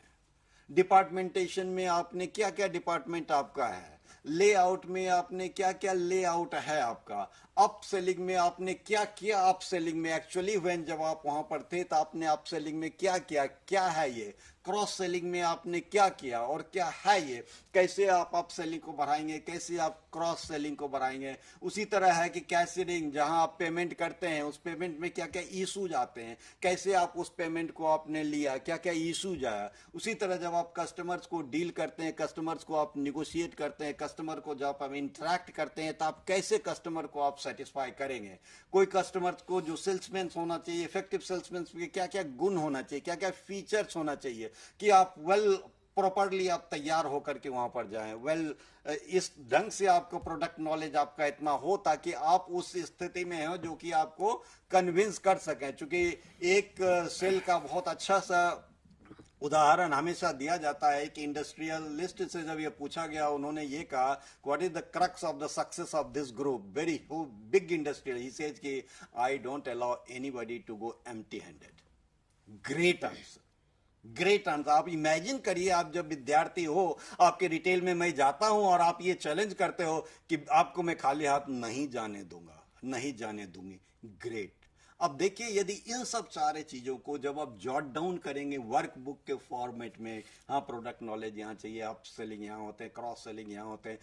Speaker 4: डिपार्टमेंटेशन में आपने क्या क्या डिपार्टमेंट आपका है, लेआउट में आपने क्या क्या लेआउट है आपका, अप सेलिंग में आपने क्या किया, अप सेलिंग में एक्चुअली व्हेन जब आप वहां पर थे तो आपने अप सेलिंग में क्या किया, क्या है ये, क्रॉस सेलिंग में आपने क्या किया और क्या है ये, कैसे आप अप सेलिंग को बढ़ाएंगे, कैसे आप क्रॉस सेलिंग को बढ़ाएंगे। उसी तरह है कि कैशियरिंग, जहां आप पेमेंट करते हैं उस पेमेंट में क्या क्या इशूज आते हैं, कैसे आप उस पेमेंट को आपने लिया, क्या क्या इशूज आया। उसी तरह जब आप कस्टमर्स को डील करते हैं, कस्टमर्स को आप निगोशिएट करते हैं, कस्टमर को जब आप इंटरेक्ट करते हैं तो आप कैसे कस्टमर को आप सेटिस्फाई करेंगे। कोई कस्टमर को जो सेल्समैन होना चाहिए, इफेक्टिव सेल्समैन के क्या क्या गुण होना चाहिए, क्या क्या फीचर्स होना चाहिए कि आप वेल प्रॉपरली आप तैयार होकर के वहां पर जाएं। वेल इस ढंग से आपको प्रोडक्ट नॉलेज आपका इतना हो ताकि आप उस स्थिति में हो जो कि आपको कन्विंस कर सकें। चूंकि एक सेल का बहुत अच्छा सा उदाहरण हमेशा दिया जाता है कि इंडस्ट्रियलिस्ट से जब ये पूछा गया, उन्होंने ये कहा what is the crux of the success of this group, very big industrial, he says कि I don't allow anybody to go empty handed. Great answer, great answer. आप इमेजिन करिए, आप जब विद्यार्थी हो, आपके रिटेल में मैं जाता हूं और आप ये चैलेंज करते हो कि आपको मैं खाली हाथ नहीं जाने दूंगा, नहीं जाने दूंगी। ग्रेट। अब देखिए, यदि इन सब सारे चीजों को जब आप जॉट डाउन करेंगे वर्क बुक के फॉर्मेट में, हाँ प्रोडक्ट नॉलेज यहाँ चाहिए, अप सेलिंग यहाँ होते हैं, क्रॉस सेलिंग यहाँ होते हैं,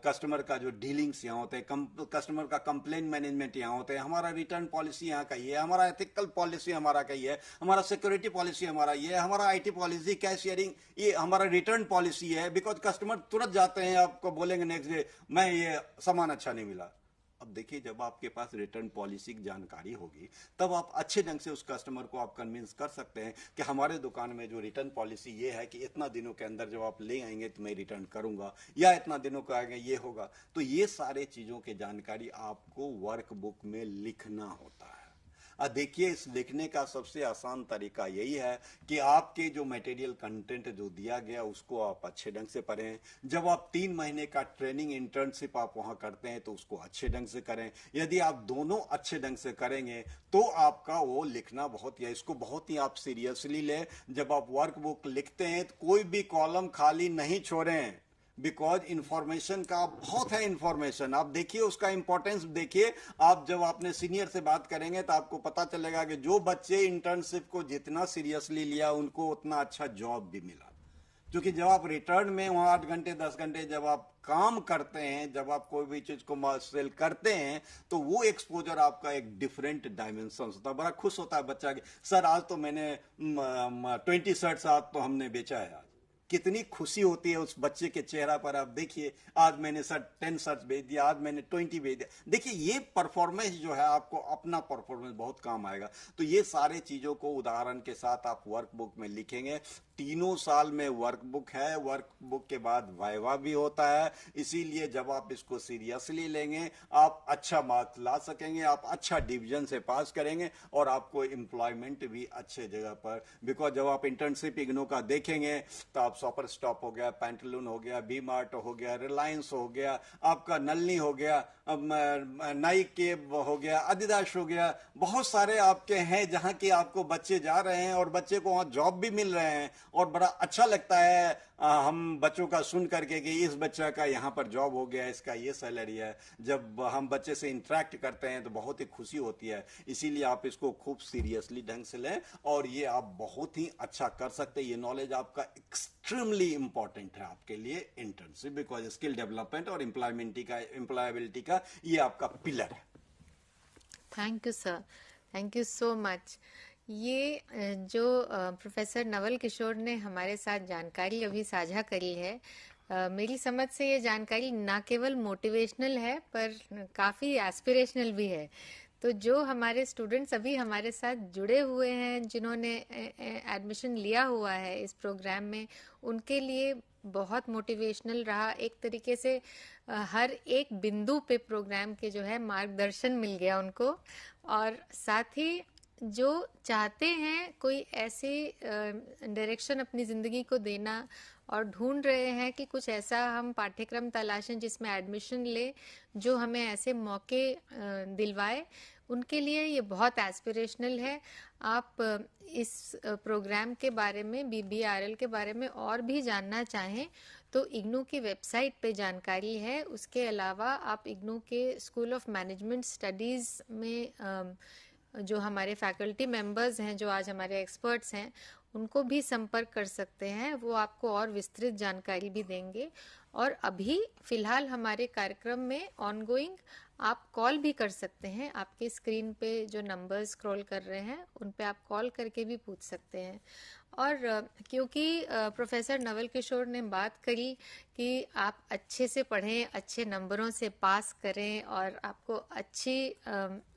Speaker 4: कस्टमर का जो डीलिंग्स यहाँ होते हैं, कस्टमर का कंप्लेंट मैनेजमेंट यहाँ होते हैं, हमारा रिटर्न पॉलिसी यहाँ का ये है, हमारा एथिकल पॉलिसी हमारा का ये है, हमारा सिक्योरिटी पॉलिसी हमारा ये है, हमारा IT पॉलिसी, कैश शेयरिंग, ये हमारा रिटर्न पॉलिसी है। बिकॉज कस्टमर तुरंत जाते हैं, आपको बोलेंगे नेक्स्ट डे मैं ये सामान अच्छा नहीं मिला। अब देखिए, जब आपके पास रिटर्न पॉलिसी की जानकारी होगी तब आप अच्छे ढंग से उस कस्टमर को आप कन्विंस कर सकते हैं कि हमारे दुकान में जो रिटर्न पॉलिसी ये है कि इतना दिनों के अंदर जब आप ले आएंगे तो मैं रिटर्न करूंगा, या इतना दिनों का आएंगे ये होगा। तो ये सारे चीजों की जानकारी आपको वर्क बुक में लिखना होता है। देखिए, इस लिखने का सबसे आसान तरीका यही है कि आपके जो मटेरियल कंटेंट जो दिया गया उसको आप अच्छे ढंग से पढ़ें। जब आप 3 महीने का ट्रेनिंग इंटर्नशिप आप वहां करते हैं तो उसको अच्छे ढंग से करें। यदि आप दोनों अच्छे ढंग से करेंगे तो आपका वो लिखना बहुत ही, इसको बहुत ही आप सीरियसली लें। जब आप वर्क बुक लिखते हैं तो कोई भी कॉलम खाली नहीं छोड़ें, बिकॉज इंफॉर्मेशन का बहुत है। इंफॉर्मेशन आप देखिए, उसका इंपॉर्टेंस देखिए। आप जब अपने सीनियर से बात करेंगे तो आपको पता चलेगा कि जो बच्चे इंटर्नशिप को जितना सीरियसली लिया उनको उतना अच्छा जॉब भी मिला। क्योंकि जब आप रिटर्न में वहां 8 घंटे 10 घंटे जब आप काम करते हैं, जब आप कोई भी चीज को सेल करते हैं, तो वो एक्सपोजर आपका एक डिफरेंट डायमेंशन होता है। बड़ा खुश होता है बच्चा कि सर आज तो मैंने 20 शर्ट्स आज तो हमने बेचा है। आज कितनी खुशी होती है उस बच्चे के चेहरा पर। आप देखिए, आज मैंने 10 शर्ट्स बेच दिया, आज मैंने 20 बेच दिया। देखिए, ये परफॉर्मेंस जो है आपको अपना परफॉर्मेंस बहुत काम आएगा। तो ये सारे चीजों को उदाहरण के साथ आप वर्कबुक में लिखेंगे। 3 साल में वर्कबुक है, वर्कबुक के बाद वाइवा भी होता है। इसीलिए जब आप इसको सीरियसली लेंगे आप अच्छा मार्क्स ला सकेंगे, आप अच्छा डिवीजन से पास करेंगे और आपको एम्प्लॉयमेंट भी अच्छे जगह पर। बिकॉज जब आप इंटर्नशिप इग्नू का देखेंगे तो आप सुपर स्टॉप हो गया, पैंटलून हो गया, बी मार्ट हो गया, रिलायंस हो गया, आपका नलनी हो गया, नाइक के हो गया, अदिदास हो गया, बहुत सारे आपके हैं जहां की आपको बच्चे जा रहे हैं और बच्चे को वहां जॉब भी मिल रहे हैं। और बड़ा अच्छा लगता है हम बच्चों का सुन करके कि इस बच्चा का यहाँ पर जॉब हो गया, इसका ये सैलरी है। जब हम बच्चे से इंटरेक्ट करते हैं तो बहुत ही खुशी होती है। इसीलिए आप इसको खूब सीरियसली ढंग से लें और ये आप बहुत ही अच्छा कर सकते हैं। ये नॉलेज आपका एक्सट्रीमली इंपॉर्टेंट है आपके लिए इंटर्नशिप, बिकॉज स्किल डेवलपमेंट और एम्प्लॉयबिलिटी का ये आपका पिलर है।
Speaker 1: Thank you sir, thank you so much. ये जो प्रोफेसर नवल किशोर ने हमारे साथ जानकारी अभी साझा करी है, मेरी समझ से ये जानकारी ना केवल मोटिवेशनल है पर काफ़ी एस्पिरेशनल भी है। तो जो हमारे स्टूडेंट्स अभी हमारे साथ जुड़े हुए हैं, जिन्होंने एडमिशन लिया हुआ है इस प्रोग्राम में, उनके लिए बहुत मोटिवेशनल रहा। एक तरीके से हर एक बिंदु पे प्रोग्राम के जो है मार्गदर्शन मिल गया उनको। और साथ ही जो चाहते हैं कोई ऐसी डायरेक्शन अपनी ज़िंदगी को देना और ढूंढ रहे हैं कि कुछ ऐसा हम पाठ्यक्रम तलाशें जिसमें एडमिशन ले, जो हमें ऐसे मौके दिलवाए, उनके लिए ये बहुत एस्पिरेशनल है। आप इस प्रोग्राम के बारे में, BBRL के बारे में और भी जानना चाहें तो इग्नू की वेबसाइट पे जानकारी है। उसके अलावा आप इग्नू के स्कूल ऑफ मैनेजमेंट स्टडीज़ में जो हमारे फैकल्टी मेंबर्स हैं, जो आज हमारे एक्सपर्ट्स हैं, उनको भी संपर्क कर सकते हैं। वो आपको और विस्तृत जानकारी भी देंगे। और अभी फ़िलहाल हमारे कार्यक्रम में ऑनगोइंग आप कॉल भी कर सकते हैं। आपके स्क्रीन पे जो नंबर स्क्रॉल कर रहे हैं उन पे आप कॉल करके भी पूछ सकते हैं। और क्योंकि प्रोफेसर नवल किशोर ने बात करी कि आप अच्छे से पढ़ें, अच्छे नंबरों से पास करें और आपको अच्छी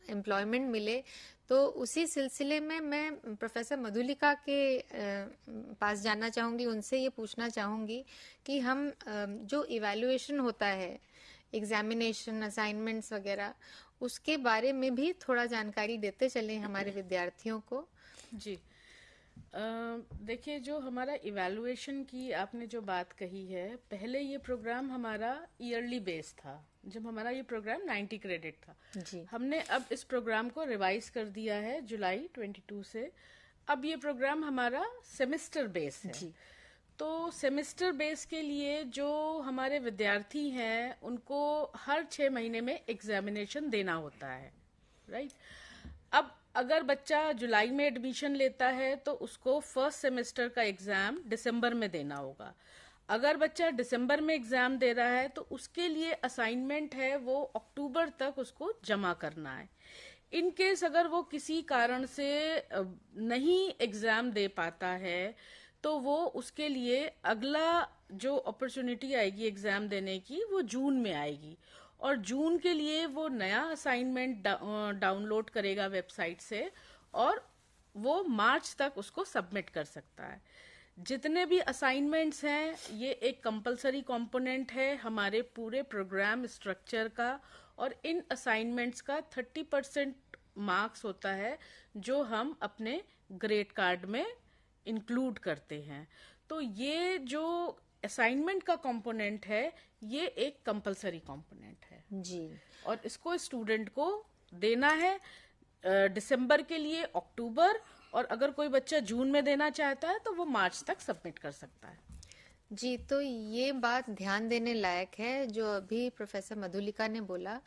Speaker 1: एम्प्लॉयमेंट मिले, तो उसी सिलसिले में मैं प्रोफेसर मधुलिका के पास जाना चाहूँगी, उनसे ये पूछना चाहूँगी कि हम जो इवैल्यूएशन होता है, एग्जामिनेशन, असाइनमेंट्स वगैरह, उसके बारे में भी थोड़ा जानकारी देते चलें हमारे विद्यार्थियों को।
Speaker 3: जी, देखिए, जो हमारा इवैल्यूएशन की आपने जो बात कही है, पहले ये प्रोग्राम हमारा ईयरली बेस था। जब हमारा ये प्रोग्राम 90 क्रेडिट था,
Speaker 1: जी,
Speaker 3: हमने अब इस प्रोग्राम को रिवाइज कर दिया है जुलाई 22 से। अब ये प्रोग्राम हमारा सेमेस्टर बेस है।
Speaker 1: जी,
Speaker 3: तो सेमेस्टर बेस के लिए जो हमारे विद्यार्थी हैं, उनको हर 6 महीने में एग्जामिनेशन देना होता है, राइट। अब अगर बच्चा जुलाई में एडमिशन लेता है तो उसको फर्स्ट सेमेस्टर का एग्जाम दिसंबर में देना होगा। अगर बच्चा दिसंबर में एग्जाम दे रहा है तो उसके लिए असाइनमेंट है वो अक्टूबर तक उसको जमा करना है। इन केस अगर वो किसी कारण से नहीं एग्जाम दे पाता है तो वो उसके लिए अगला जो अपॉर्चुनिटी आएगी एग्जाम देने की, वो जून में आएगी। और जून के लिए वो नया असाइनमेंट डाउनलोड करेगा वेबसाइट से और वो मार्च तक उसको सबमिट कर सकता है। जितने भी असाइनमेंट्स हैं, ये एक कंपलसरी कंपोनेंट है हमारे पूरे प्रोग्राम स्ट्रक्चर का, और इन असाइनमेंट्स का 30% मार्क्स होता है जो हम अपने ग्रेड कार्ड में इंक्लूड करते हैं। तो ये जो असाइनमेंट का कंपोनेंट है, ये एक कंपलसरी कंपोनेंट है
Speaker 1: जी,
Speaker 3: और इसको स्टूडेंट को देना है दिसंबर के लिए अक्टूबर, और अगर कोई बच्चा जून में देना चाहता है तो वो मार्च तक सबमिट कर सकता है।
Speaker 1: जी। तो ये बात ध्यान देने लायक है जो अभी प्रोफेसर मधुलिका ने बोला,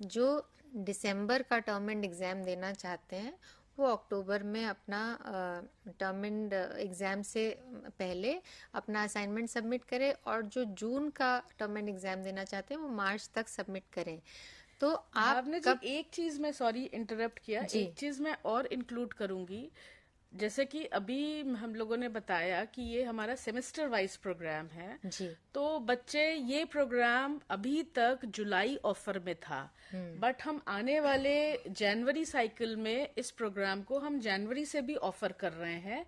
Speaker 1: जो दिसंबर का टर्म एंड एग्जाम देना चाहते हैं वो अक्टूबर में अपना टर्म एंड एग्जाम से पहले अपना असाइनमेंट सबमिट करें, और जो जून का टर्म एंड एग्जाम देना चाहते हैं वो मार्च तक सबमिट करें। तो
Speaker 3: आपने जी एक चीज में, सॉरी इंटरप्ट किया, एक चीज मैं और इंक्लूड करूंगी। जैसे कि अभी हम लोगों ने बताया कि ये हमारा सेमेस्टर वाइज प्रोग्राम है
Speaker 1: जी,
Speaker 3: तो बच्चे, ये प्रोग्राम अभी तक जुलाई ऑफर में था, बट हम आने वाले जनवरी साइकिल में इस प्रोग्राम को हम जनवरी से भी ऑफर कर रहे हैं।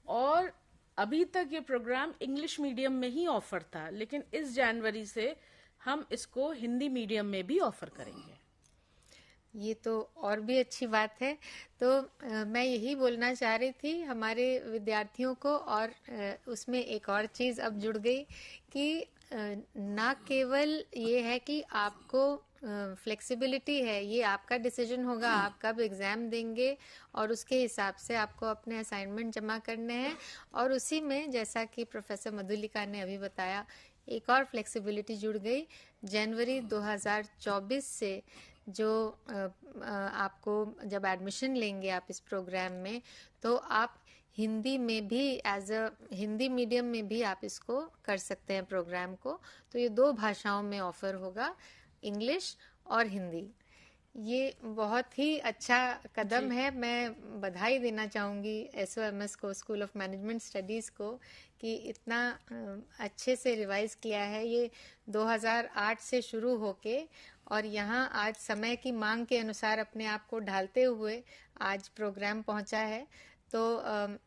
Speaker 3: और अभी तक ये प्रोग्राम इंग्लिश मीडियम में ही ऑफर था, लेकिन इस जनवरी से हम इसको हिंदी मीडियम में भी ऑफर करेंगे।
Speaker 1: ये तो और भी अच्छी बात है। तो मैं यही बोलना चाह रही थी हमारे विद्यार्थियों को, और उसमें एक और चीज़ अब जुड़ गई कि ना केवल ये है कि आपको फ्लेक्सिबिलिटी है, ये आपका डिसीजन होगा आप कब एग्ज़ाम देंगे, और उसके हिसाब से आपको अपने असाइनमेंट जमा करने हैं। और उसी में जैसा कि प्रोफेसर मधुलिका ने अभी बताया, एक और फ्लेक्सिबिलिटी जुड़ गई। जनवरी 2024 से जो आपको जब एडमिशन लेंगे आप इस प्रोग्राम में, तो आप हिंदी में भी एज अ हिंदी मीडियम में भी आप इसको कर सकते हैं प्रोग्राम को। तो ये 2 भाषाओं में ऑफर होगा, इंग्लिश और हिंदी। ये बहुत ही अच्छा कदम है। मैं बधाई देना चाहूँगी SOMS को, स्कूल ऑफ मैनेजमेंट स्टडीज़ को, कि इतना अच्छे से रिवाइज किया है। ये 2008 से शुरू होके और यहाँ आज समय की मांग के अनुसार अपने आप को ढालते हुए आज प्रोग्राम पहुँचा है। तो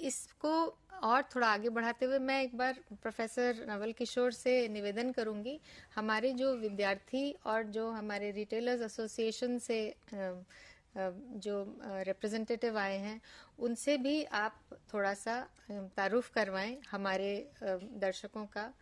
Speaker 1: इसको और थोड़ा आगे बढ़ाते हुए मैं एक बार प्रोफेसर नवल किशोर से निवेदन करूंगी, हमारे जो विद्यार्थी और जो हमारे रिटेलर्स एसोसिएशन से जो रिप्रेजेंटेटिव आए हैं, उनसे भी आप थोड़ा सा तारुफ करवाएं हमारे दर्शकों का,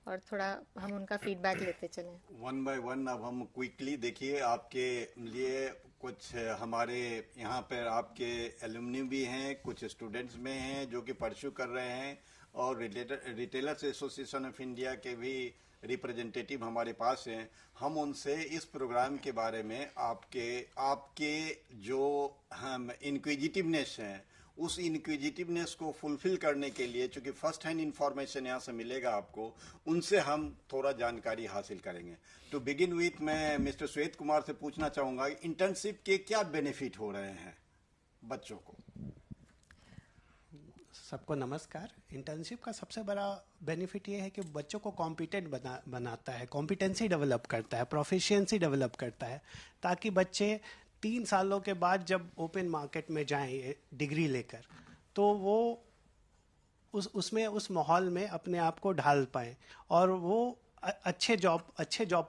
Speaker 1: और थोड़ा हम उनका फीडबैक लेते चलें।
Speaker 4: वन बाय वन अब हम क्विकली देखिए, आपके लिए कुछ हमारे यहाँ पर आपके एलुमनी भी हैं, कुछ स्टूडेंट्स में हैं जो कि परस्यू कर रहे हैं, और रिटेलर्स एसोसिएशन ऑफ इंडिया के भी रिप्रेजेंटेटिव हमारे पास हैं। हम उनसे इस प्रोग्राम के बारे में आपके जो हम इंक्विजिटिवनेस हैं, उस इंक्विजिटिवनेस को फुलफिल करने के लिए, चूंकि फर्स्ट हैंड इंफॉर्मेशन यहाँ से मिलेगा आपको, उनसे हम थोड़ा जानकारी हासिल करेंगे। टू बिगिन विथ, मैं मिस्टर श्वेत कुमार से पूछना चाहूंगा, इंटर्नशिप के क्या बेनिफिट हो रहे हैं बच्चों को?
Speaker 5: सबको नमस्कार। इंटर्नशिप का सबसे बड़ा बेनिफिट ये है कि बच्चों को कॉम्पिटेंट बनाता है, कॉम्पिटेंसी डेवलप करता है, प्रोफिशिएंसी डेवलप करता है, ताकि बच्चे 3 सालों के बाद जब ओपन मार्केट में जाएं डिग्री लेकर, तो वो उस माहौल में अपने आप को ढाल पाएं और वो अच्छे जॉब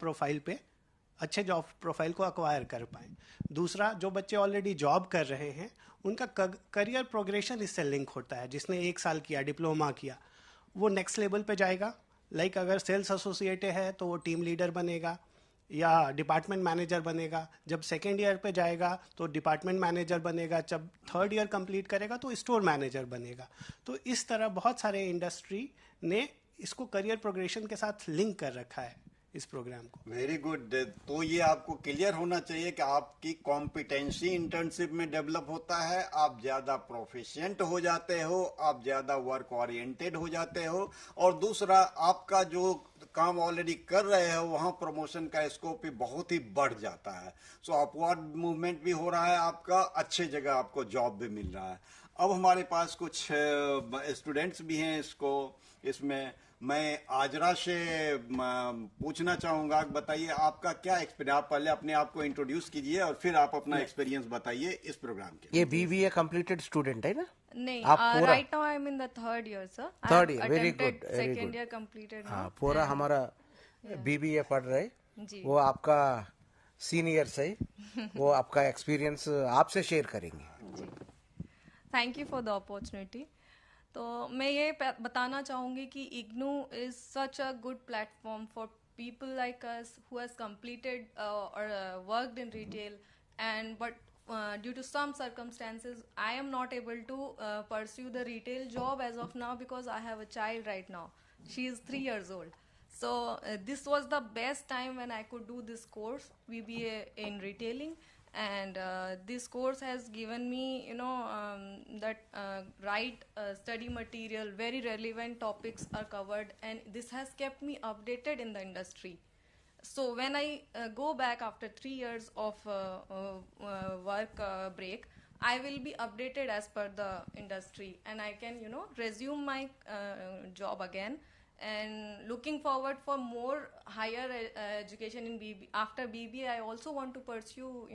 Speaker 5: प्रोफाइल को अक्वायर कर पाएं। दूसरा, जो बच्चे ऑलरेडी जॉब कर रहे हैं उनका करियर प्रोग्रेशन इससे लिंक होता है। जिसने 1 साल किया, डिप्लोमा किया, वो नेक्स्ट लेवल पे जाएगा। लाइक अगर सेल्स एसोसिएट है तो वो टीम लीडर बनेगा या डिपार्टमेंट मैनेजर बनेगा। जब सेकेंड ईयर पे जाएगा तो डिपार्टमेंट मैनेजर बनेगा। जब थर्ड ईयर कंप्लीट करेगा तो स्टोर मैनेजर बनेगा। तो इस तरह बहुत सारे इंडस्ट्री ने इसको करियर प्रोग्रेशन के साथ लिंक कर रखा है इस प्रोग्राम को।
Speaker 4: Very good. तो ये आपको क्लियर होना चाहिए कि आपकी कॉम्पिटेंसी इंटर्नशिप में डेवलप होता है, आप ज्यादा प्रोफिशिएंट हो जाते हो, आप ज्यादा वर्क ओरिएंटेड हो जाते हो, और दूसरा आपका जो काम ऑलरेडी कर रहे हो वहां प्रमोशन का स्कोप भी बहुत ही बढ़ जाता है। सो अपवर्ड मूवमेंट भी हो रहा है आपका, अच्छे जगह आपको जॉब भी मिल रहा है। अब हमारे पास कुछ स्टूडेंट्स भी हैं इसमें मैं आजरा से पूछना चाहूंगा, बताइए आपका क्या एक्सपीरियंस। आप पहले अपने आप को इंट्रोड्यूस कीजिए और फिर आप अपना एक्सपीरियंस बताइए इस प्रोग्राम के।
Speaker 2: ये बीबीए कंप्लीटेड स्टूडेंट है ना?
Speaker 6: नहीं,
Speaker 2: आप पूरा
Speaker 6: right now I am in the third year sir.
Speaker 2: Third year, very good, very
Speaker 6: second
Speaker 2: good.
Speaker 6: Year completed.
Speaker 2: हाँ, पूरा हमारा बीबीए पढ़ रहे,
Speaker 6: जी।
Speaker 2: वो आपका सीनियर से वो आपका एक्सपीरियंस आपसे शेयर करेंगे।
Speaker 6: Thank you for the opportunity. तो मैं ये बताना चाहूँगी कि IGNOU is such a good platform for people like us who has completed or worked in retail, and but due to some circumstances I am not able to pursue the retail job as of now because I have a child right now. She is 3 years old. So this was the best time when I could do this course, VBA in retailing. And this course has given me, that right study material, very relevant topics are covered, and this has kept me updated in the industry. So when I go back after 3 years of work break, I will be updated as per the industry, and I can, resume my job again. And looking forward for more higher education in BBA. After BBA, I also want to pursue,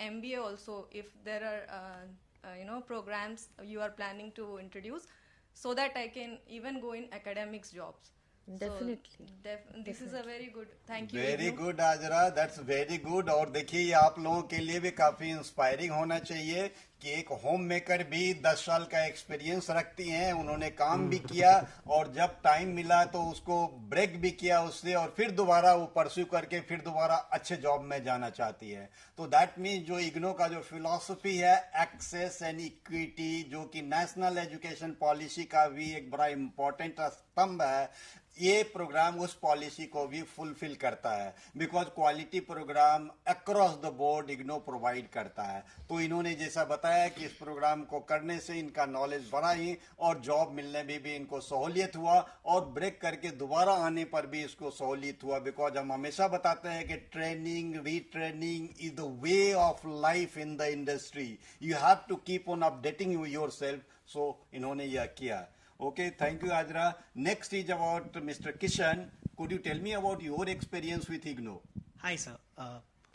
Speaker 6: MBA also, if there are, programs you are planning to introduce, so that I can even go in academics jobs.
Speaker 1: Definitely.
Speaker 6: So, this is a very good. Thank you.
Speaker 4: Very good Ajara, that's very good. और देखिए ये आप लोगों के लिए भी काफी inspiring होना चाहिए कि एक होम मेकर भी 10 साल का एक्सपीरियंस रखती हैं, उन्होंने काम भी किया और जब टाइम मिला तो उसको ब्रेक भी किया उससे, और फिर दोबारा वो परस्यू करके फिर दोबारा अच्छे जॉब में जाना चाहती है। तो दैट मीन्स जो इग्नो का जो फिलॉसफी है, एक्सेस एंड इक्विटी, जो कि नेशनल एजुकेशन पॉलिसी का भी एक बड़ा इंपॉर्टेंट स्तंभ है, ये प्रोग्राम उस पॉलिसी को भी फुलफिल करता है, because quality program across the board IGNOU provide करता है। तो इन्होंने जैसा बताया कि इस प्रोग्राम को करने से इनका नॉलेज बढ़ा ही और जॉब मिलने में भी इनको सहूलियत हुआ, और ब्रेक करके दोबारा आने पर भी इसको सहूलियत हुआ, बिकॉज हम हमेशा बताते हैं कि training retraining is the way of life in the industry, you have to keep on updating yourself. So इन्होंने यह किया। Okay, thank you, Ajra. Next is about Mr. Kishan. Could you tell me about your experience with IGNO?
Speaker 5: Hi, sir.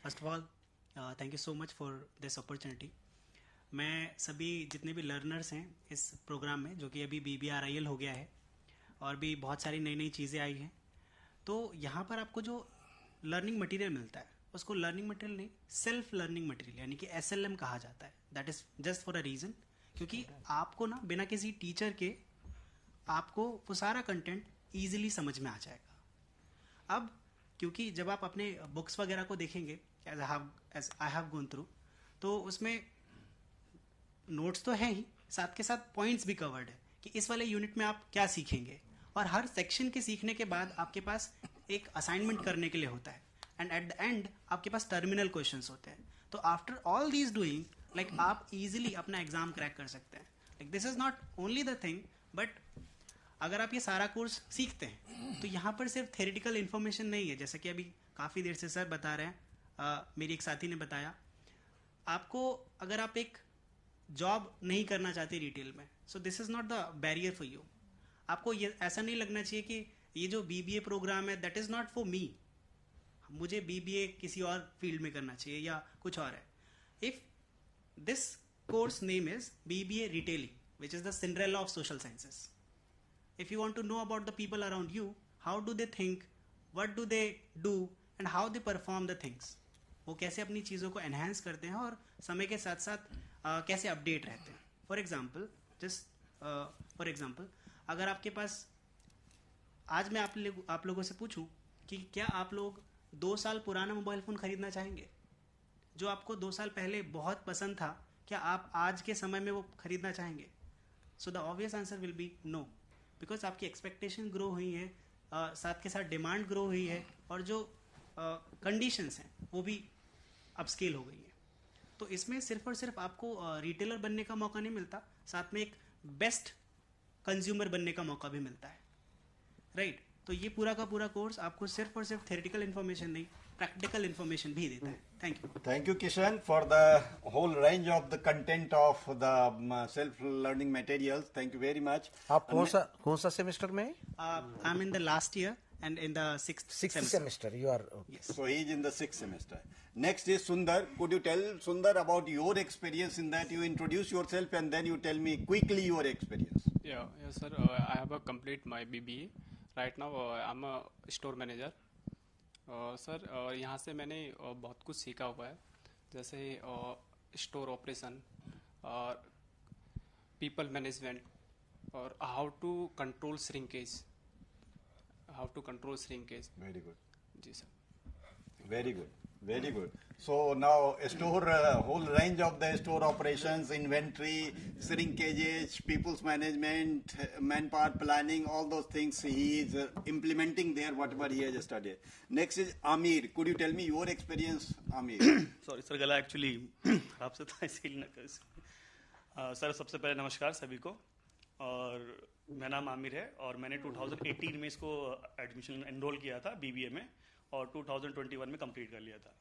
Speaker 5: First of all, thank you so much for this opportunity. मैं सभी जितने भी learners हैं इस programme में, जो कि अभी BBRIL हो गया है और भी बहुत सारी नई नई चीज़ें आई हैं, तो यहाँ पर आपको जो लर्निंग मटेरियल मिलता है उसको लर्निंग मटेरियल नहीं, सेल्फ लर्निंग मटेरियल यानी कि SLM कहा जाता है। That is just for a reason, क्योंकि आपको ना बिना किसी टीचर के आपको वो सारा कंटेंट ईजिली समझ में आ जाएगा। अब क्योंकि जब आप अपने बुक्स वगैरह को देखेंगे, as I have gone through, तो उसमें नोट्स तो हैं ही, साथ के साथ पॉइंट्स भी कवर्ड है कि इस वाले यूनिट में आप क्या सीखेंगे, और हर सेक्शन के सीखने के बाद आपके पास एक असाइनमेंट करने के लिए होता है, एंड एट द एंड आपके पास टर्मिनल क्वेश्चंस होते हैं। तो after all these doing, like आप इजीली अपना एग्जाम क्रैक कर सकते हैं। Like this is not only the thing, but अगर आप ये सारा कोर्स सीखते हैं तो यहाँ पर सिर्फ थेरेटिकल इन्फॉर्मेशन नहीं है, जैसा कि अभी काफ़ी देर से सर बता रहे हैं, मेरी एक साथी ने बताया, आपको अगर आप एक जॉब नहीं करना चाहते रिटेल में, so this is not the barrier for you. आपको ये ऐसा नहीं लगना चाहिए कि ये जो BBA प्रोग्राम है that is not for me, मुझे BBA किसी और फील्ड में करना चाहिए या कुछ और है। if this course name is BBA Retailing, which is the Cinderella of social sciences. If you want to know about the people around you, how do they think, what do they do, and how they perform the things, वो कैसे अपनी चीज़ों को enhance करते हैं और समय के साथ साथ कैसे update रहते हैं. For example, for example, अगर आपके पास आज मैं आप लोगों से पूछूं कि क्या आप लोग 2 साल पुराना मोबाइल फ़ोन खरीदना चाहेंगे जो आपको 2 साल पहले बहुत पसंद था, क्या आप आज के समय में वो खरीदना चाहेंगे? So the obvious answer will be no, because आपकी एक्सपेक्टेशन ग्रो हुई है, साथ के साथ डिमांड ग्रो हुई है, और जो कंडीशंस हैं वो भी अपस्केल हो गई है. तो इसमें सिर्फ और सिर्फ आपको रिटेलर बनने का मौका नहीं मिलता, साथ में एक बेस्ट कंज्यूमर बनने का मौका भी मिलता है, राइट? तो ये पूरा का पूरा कोर्स आपको सिर्फ और सिर्फ थ्योरेटिकल इन्फॉर्मेशन नहीं, प्रैक्टिकल इन्फॉर्मेशन भी देता है. Thank you.
Speaker 4: Thank you, Kishan, for the whole range of the content of the self-learning materials. Thank you very much.
Speaker 2: आप कौन सा सेमेस्टर में?
Speaker 5: I am in the last year and in the sixth
Speaker 2: semester. You are
Speaker 5: yes.
Speaker 4: So he is in the 6th semester. Next is Sundar. Could you tell Sundar about your experience in that? You introduce yourself and then you tell me quickly your experience.
Speaker 7: Yes, sir. I have complete my BBA. Right now, I'm a store manager. Sir यहाँ से मैंने बहुत कुछ सीखा हुआ है, जैसे store operation और पीपल मैनेजमेंट और how to control shrinkage.
Speaker 4: Very good.
Speaker 7: जी sir.
Speaker 4: Very good. Very good. So now store whole range of the store operations, inventory, shrinkages, people's management, manpower planning, all those things he is implementing there whatever he has studied. Next is Amir. Could you tell me your experience, Amir?
Speaker 8: Sorry sir, गला actually आपसे था इसीलिए ना कर. Sir सबसे पहले नमस्कार सभी को, और मेरा नाम आमिर है और मैंने 2018 में इसको एडमिशन एनरोल किया था बीबीए में और 2021 में कंप्लीट कर लिया था.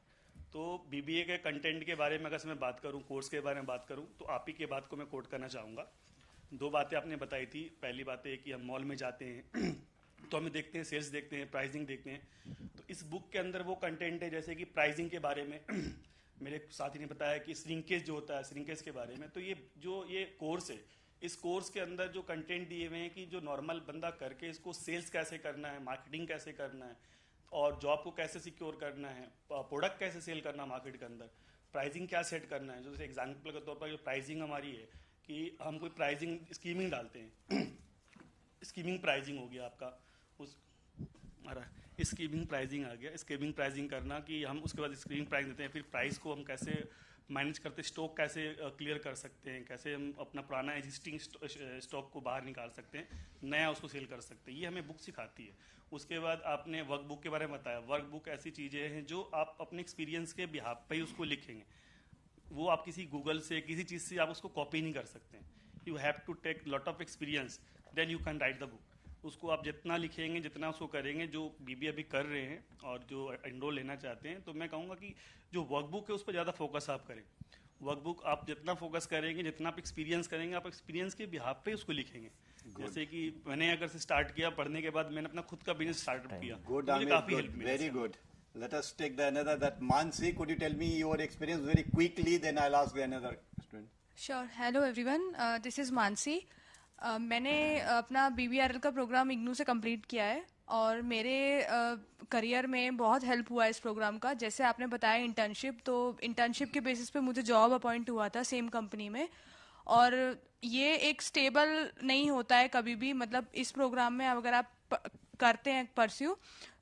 Speaker 8: तो बीबीए के कंटेंट के बारे में अगर मैं बात करूं, कोर्स के बारे में बात करूं, तो आप ही के बात को मैं कोट करना चाहूँगा. 2 बातें आपने बताई थी. पहली बात है कि हम मॉल में जाते हैं तो हमें देखते हैं, सेल्स देखते हैं, प्राइसिंग देखते हैं. तो इस बुक के अंदर वो कंटेंट है जैसे कि प्राइसिंग के बारे में मेरे साथी ने बताया कि श्रिंकेज जो होता है, श्रिंकेज के बारे में. तो ये कोर्स है, इस कोर्स के अंदर जो कंटेंट दिए हुए हैं कि जो नॉर्मल बंदा करके इसको सेल्स कैसे करना है, मार्केटिंग कैसे करना है, और जॉब को कैसे सिक्योर करना है, प्रोडक्ट कैसे सेल करना मार्केट के अंदर, प्राइसिंग क्या सेट करना है. जैसे एग्जांपल के तौर पर जो प्राइसिंग हमारी है कि हम कोई प्राइसिंग स्कीमिंग डालते हैं स्कीमिंग प्राइसिंग हो गया आपका, उस स्कीमिंग प्राइसिंग आ गया. स्कीमिंग प्राइसिंग करना कि हम उसके बाद स्कीमिंग प्राइस देते हैं, फिर प्राइस को हम कैसे मैनेज करते, स्टॉक कैसे क्लियर कर सकते हैं, कैसे हम अपना पुराना एग्जिस्टिंग स्टॉक को बाहर निकाल सकते हैं, नया उसको सेल कर सकते हैं. ये हमें बुक सिखाती है. उसके बाद आपने वर्क बुक के बारे में बताया. वर्क बुक ऐसी चीज़ें हैं जो आप अपने एक्सपीरियंस के बिहाफ पे ही उसको लिखेंगे. वो आप किसी गूगल से, किसी चीज़ से आप उसको कॉपी नहीं कर सकते. You have to take lot of experience, then you can write the book. उसको आप जितना लिखेंगे, जितना उसको करेंगे, जो बीबीए अभी कर रहे हैं और जो एनरोल लेना चाहते हैं, तो मैं कहूँगा कि जो वर्कबुक है उस पर ज़्यादा फोकस आप करें. वर्कबुक आप जितना फोकस करेंगे, जितना आप एक्सपीरियंस करेंगे, आप एक्सपीरियंस के बिहाफ पे उसको लिखेंगे. जैसे कि मैंने अगर से स्टार्ट किया पढ़ने के बाद, मैंने अपना खुद का बिजनेस स्टार्टअप किया.
Speaker 4: Good,
Speaker 8: मुझे काफी help milli.
Speaker 4: very good. Let us take the another, that Mansi. Could you tell me your experience very quickly, then I'll ask the another student.
Speaker 6: Sure. Hello everyone, this is Mansi. मैंने अपना BBRL का programme IGNOU से complete किया है और मेरे career में बहुत हेल्प हुआ है इस प्रोग्राम का. जैसे आपने बताया इंटर्नशिप, तो इंटर्नशिप के बेसिस पे मुझे जॉब अपॉइंट हुआ था सेम कंपनी में, और ये एक स्टेबल नहीं होता है कभी भी. मतलब इस प्रोग्राम में अगर आप करते हैं परस्यू,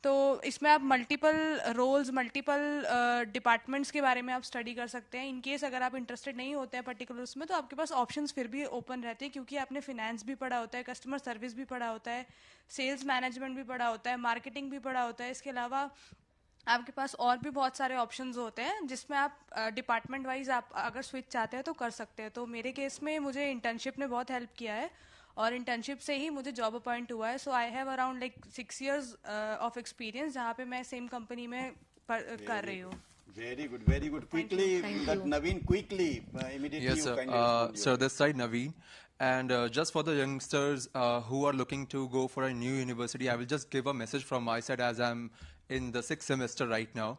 Speaker 6: तो इसमें आप मल्टीपल रोल्स, मल्टीपल डिपार्टमेंट्स के बारे में आप स्टडी कर सकते हैं. इन केस अगर आप इंटरेस्टेड नहीं होते हैं पर्टिकुलर उसमें, तो आपके पास ऑप्शंस फिर भी ओपन रहते हैं, क्योंकि आपने फिनेंस भी पढ़ा होता है, कस्टमर सर्विस भी पढ़ा होता है, सेल्स मैनेजमेंट भी पढ़ा होता है, मार्केटिंग भी पढ़ा होता है. इसके अलावा आपके पास और भी बहुत सारे ऑप्शंस होते हैं जिसमें आप डिपार्टमेंट वाइज आप अगर स्विच चाहते हैं तो कर सकते हैं. तो मेरे केस में मुझे इंटर्नशिप ने बहुत हेल्प किया है और इंटर्नशिप से ही मुझे जॉब अपॉइंट हुआ है. So I have around like 6 years of experience, जहाँ पे मैं सेम कंपनी में कर रही हूँ.
Speaker 4: Very good, very good. Quickly, that Naveen, quickly, immediately.
Speaker 9: Yes,
Speaker 4: you
Speaker 9: sir.
Speaker 4: kindly respond.
Speaker 9: Sir, this side Naveen. And just for the youngsters who are looking to go for a new university, I will just give a message from my side as I'm in the 6th semester right now.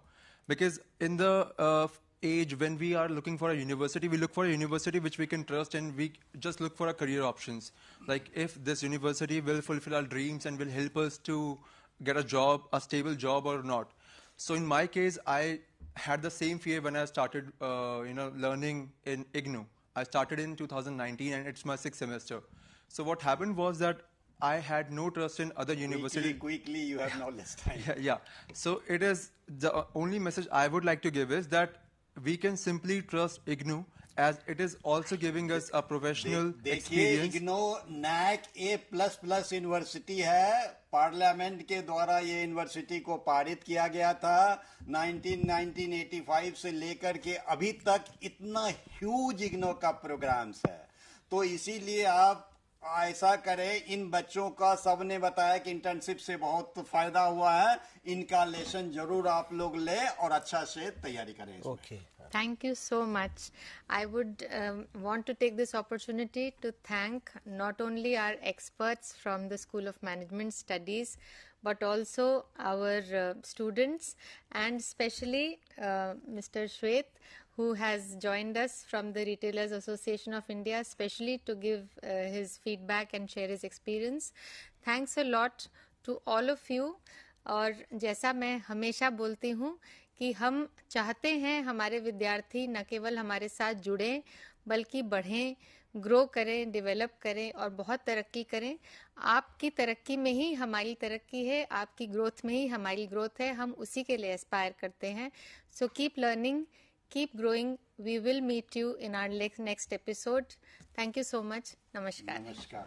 Speaker 9: Because in the age when we are looking for a university, we look for a university which we can trust, and we just look for a career options. Like if this university will fulfill our dreams and will help us to get a job, a stable job or not. So in my case, I had the same fear when I started, learning in IGNOU. I started in 2019 and it's my 6th semester. So what happened was that I had no trust in other universities.
Speaker 4: Quickly, you have no less time.
Speaker 9: Yeah. So it is the only message I would like to give is that we can simply trust IGNOU, as it is also giving us a professional
Speaker 4: देखिए
Speaker 9: experience.
Speaker 4: IGNOU NAAC A++ university है, parliament के द्वारा ये university को पारित किया गया था 1985 से लेकर के अभी तक इतना ह्यूज इग्नो का प्रोग्राम्स है। तो इसीलिए आप ऐसा करें, इन बच्चों का सबने बताया कि इंटर्नशिप से बहुत फायदा हुआ है, इनका लेसन जरूर आप लोग लें और अच्छा से तैयारी करें।
Speaker 2: Okay.
Speaker 1: Thank you so much. I would want to take this opportunity to thank not only our experts from the School of Management Studies, but also our students, and especially Mr. Shwet, who has joined us from the Retailers Association of India, especially to give his feedback and share his experience. Thanks a lot to all of you. और जैसा मैं हमेशा बोलती हूँ कि हम चाहते हैं हमारे विद्यार्थी न केवल हमारे साथ जुड़ें, बल्कि बढ़ें, ग्रो करें, डेवलप करें और बहुत तरक्की करें। आपकी तरक्की में ही हमारी तरक्की है, आपकी ग्रोथ में ही हमारी ग्रोथ है, हम उसी के लिए एस्पायर करते हैं। So keep learning, keep growing. We will meet you in our next episode. Thank you so much. Namaskar.
Speaker 4: नमस्कार।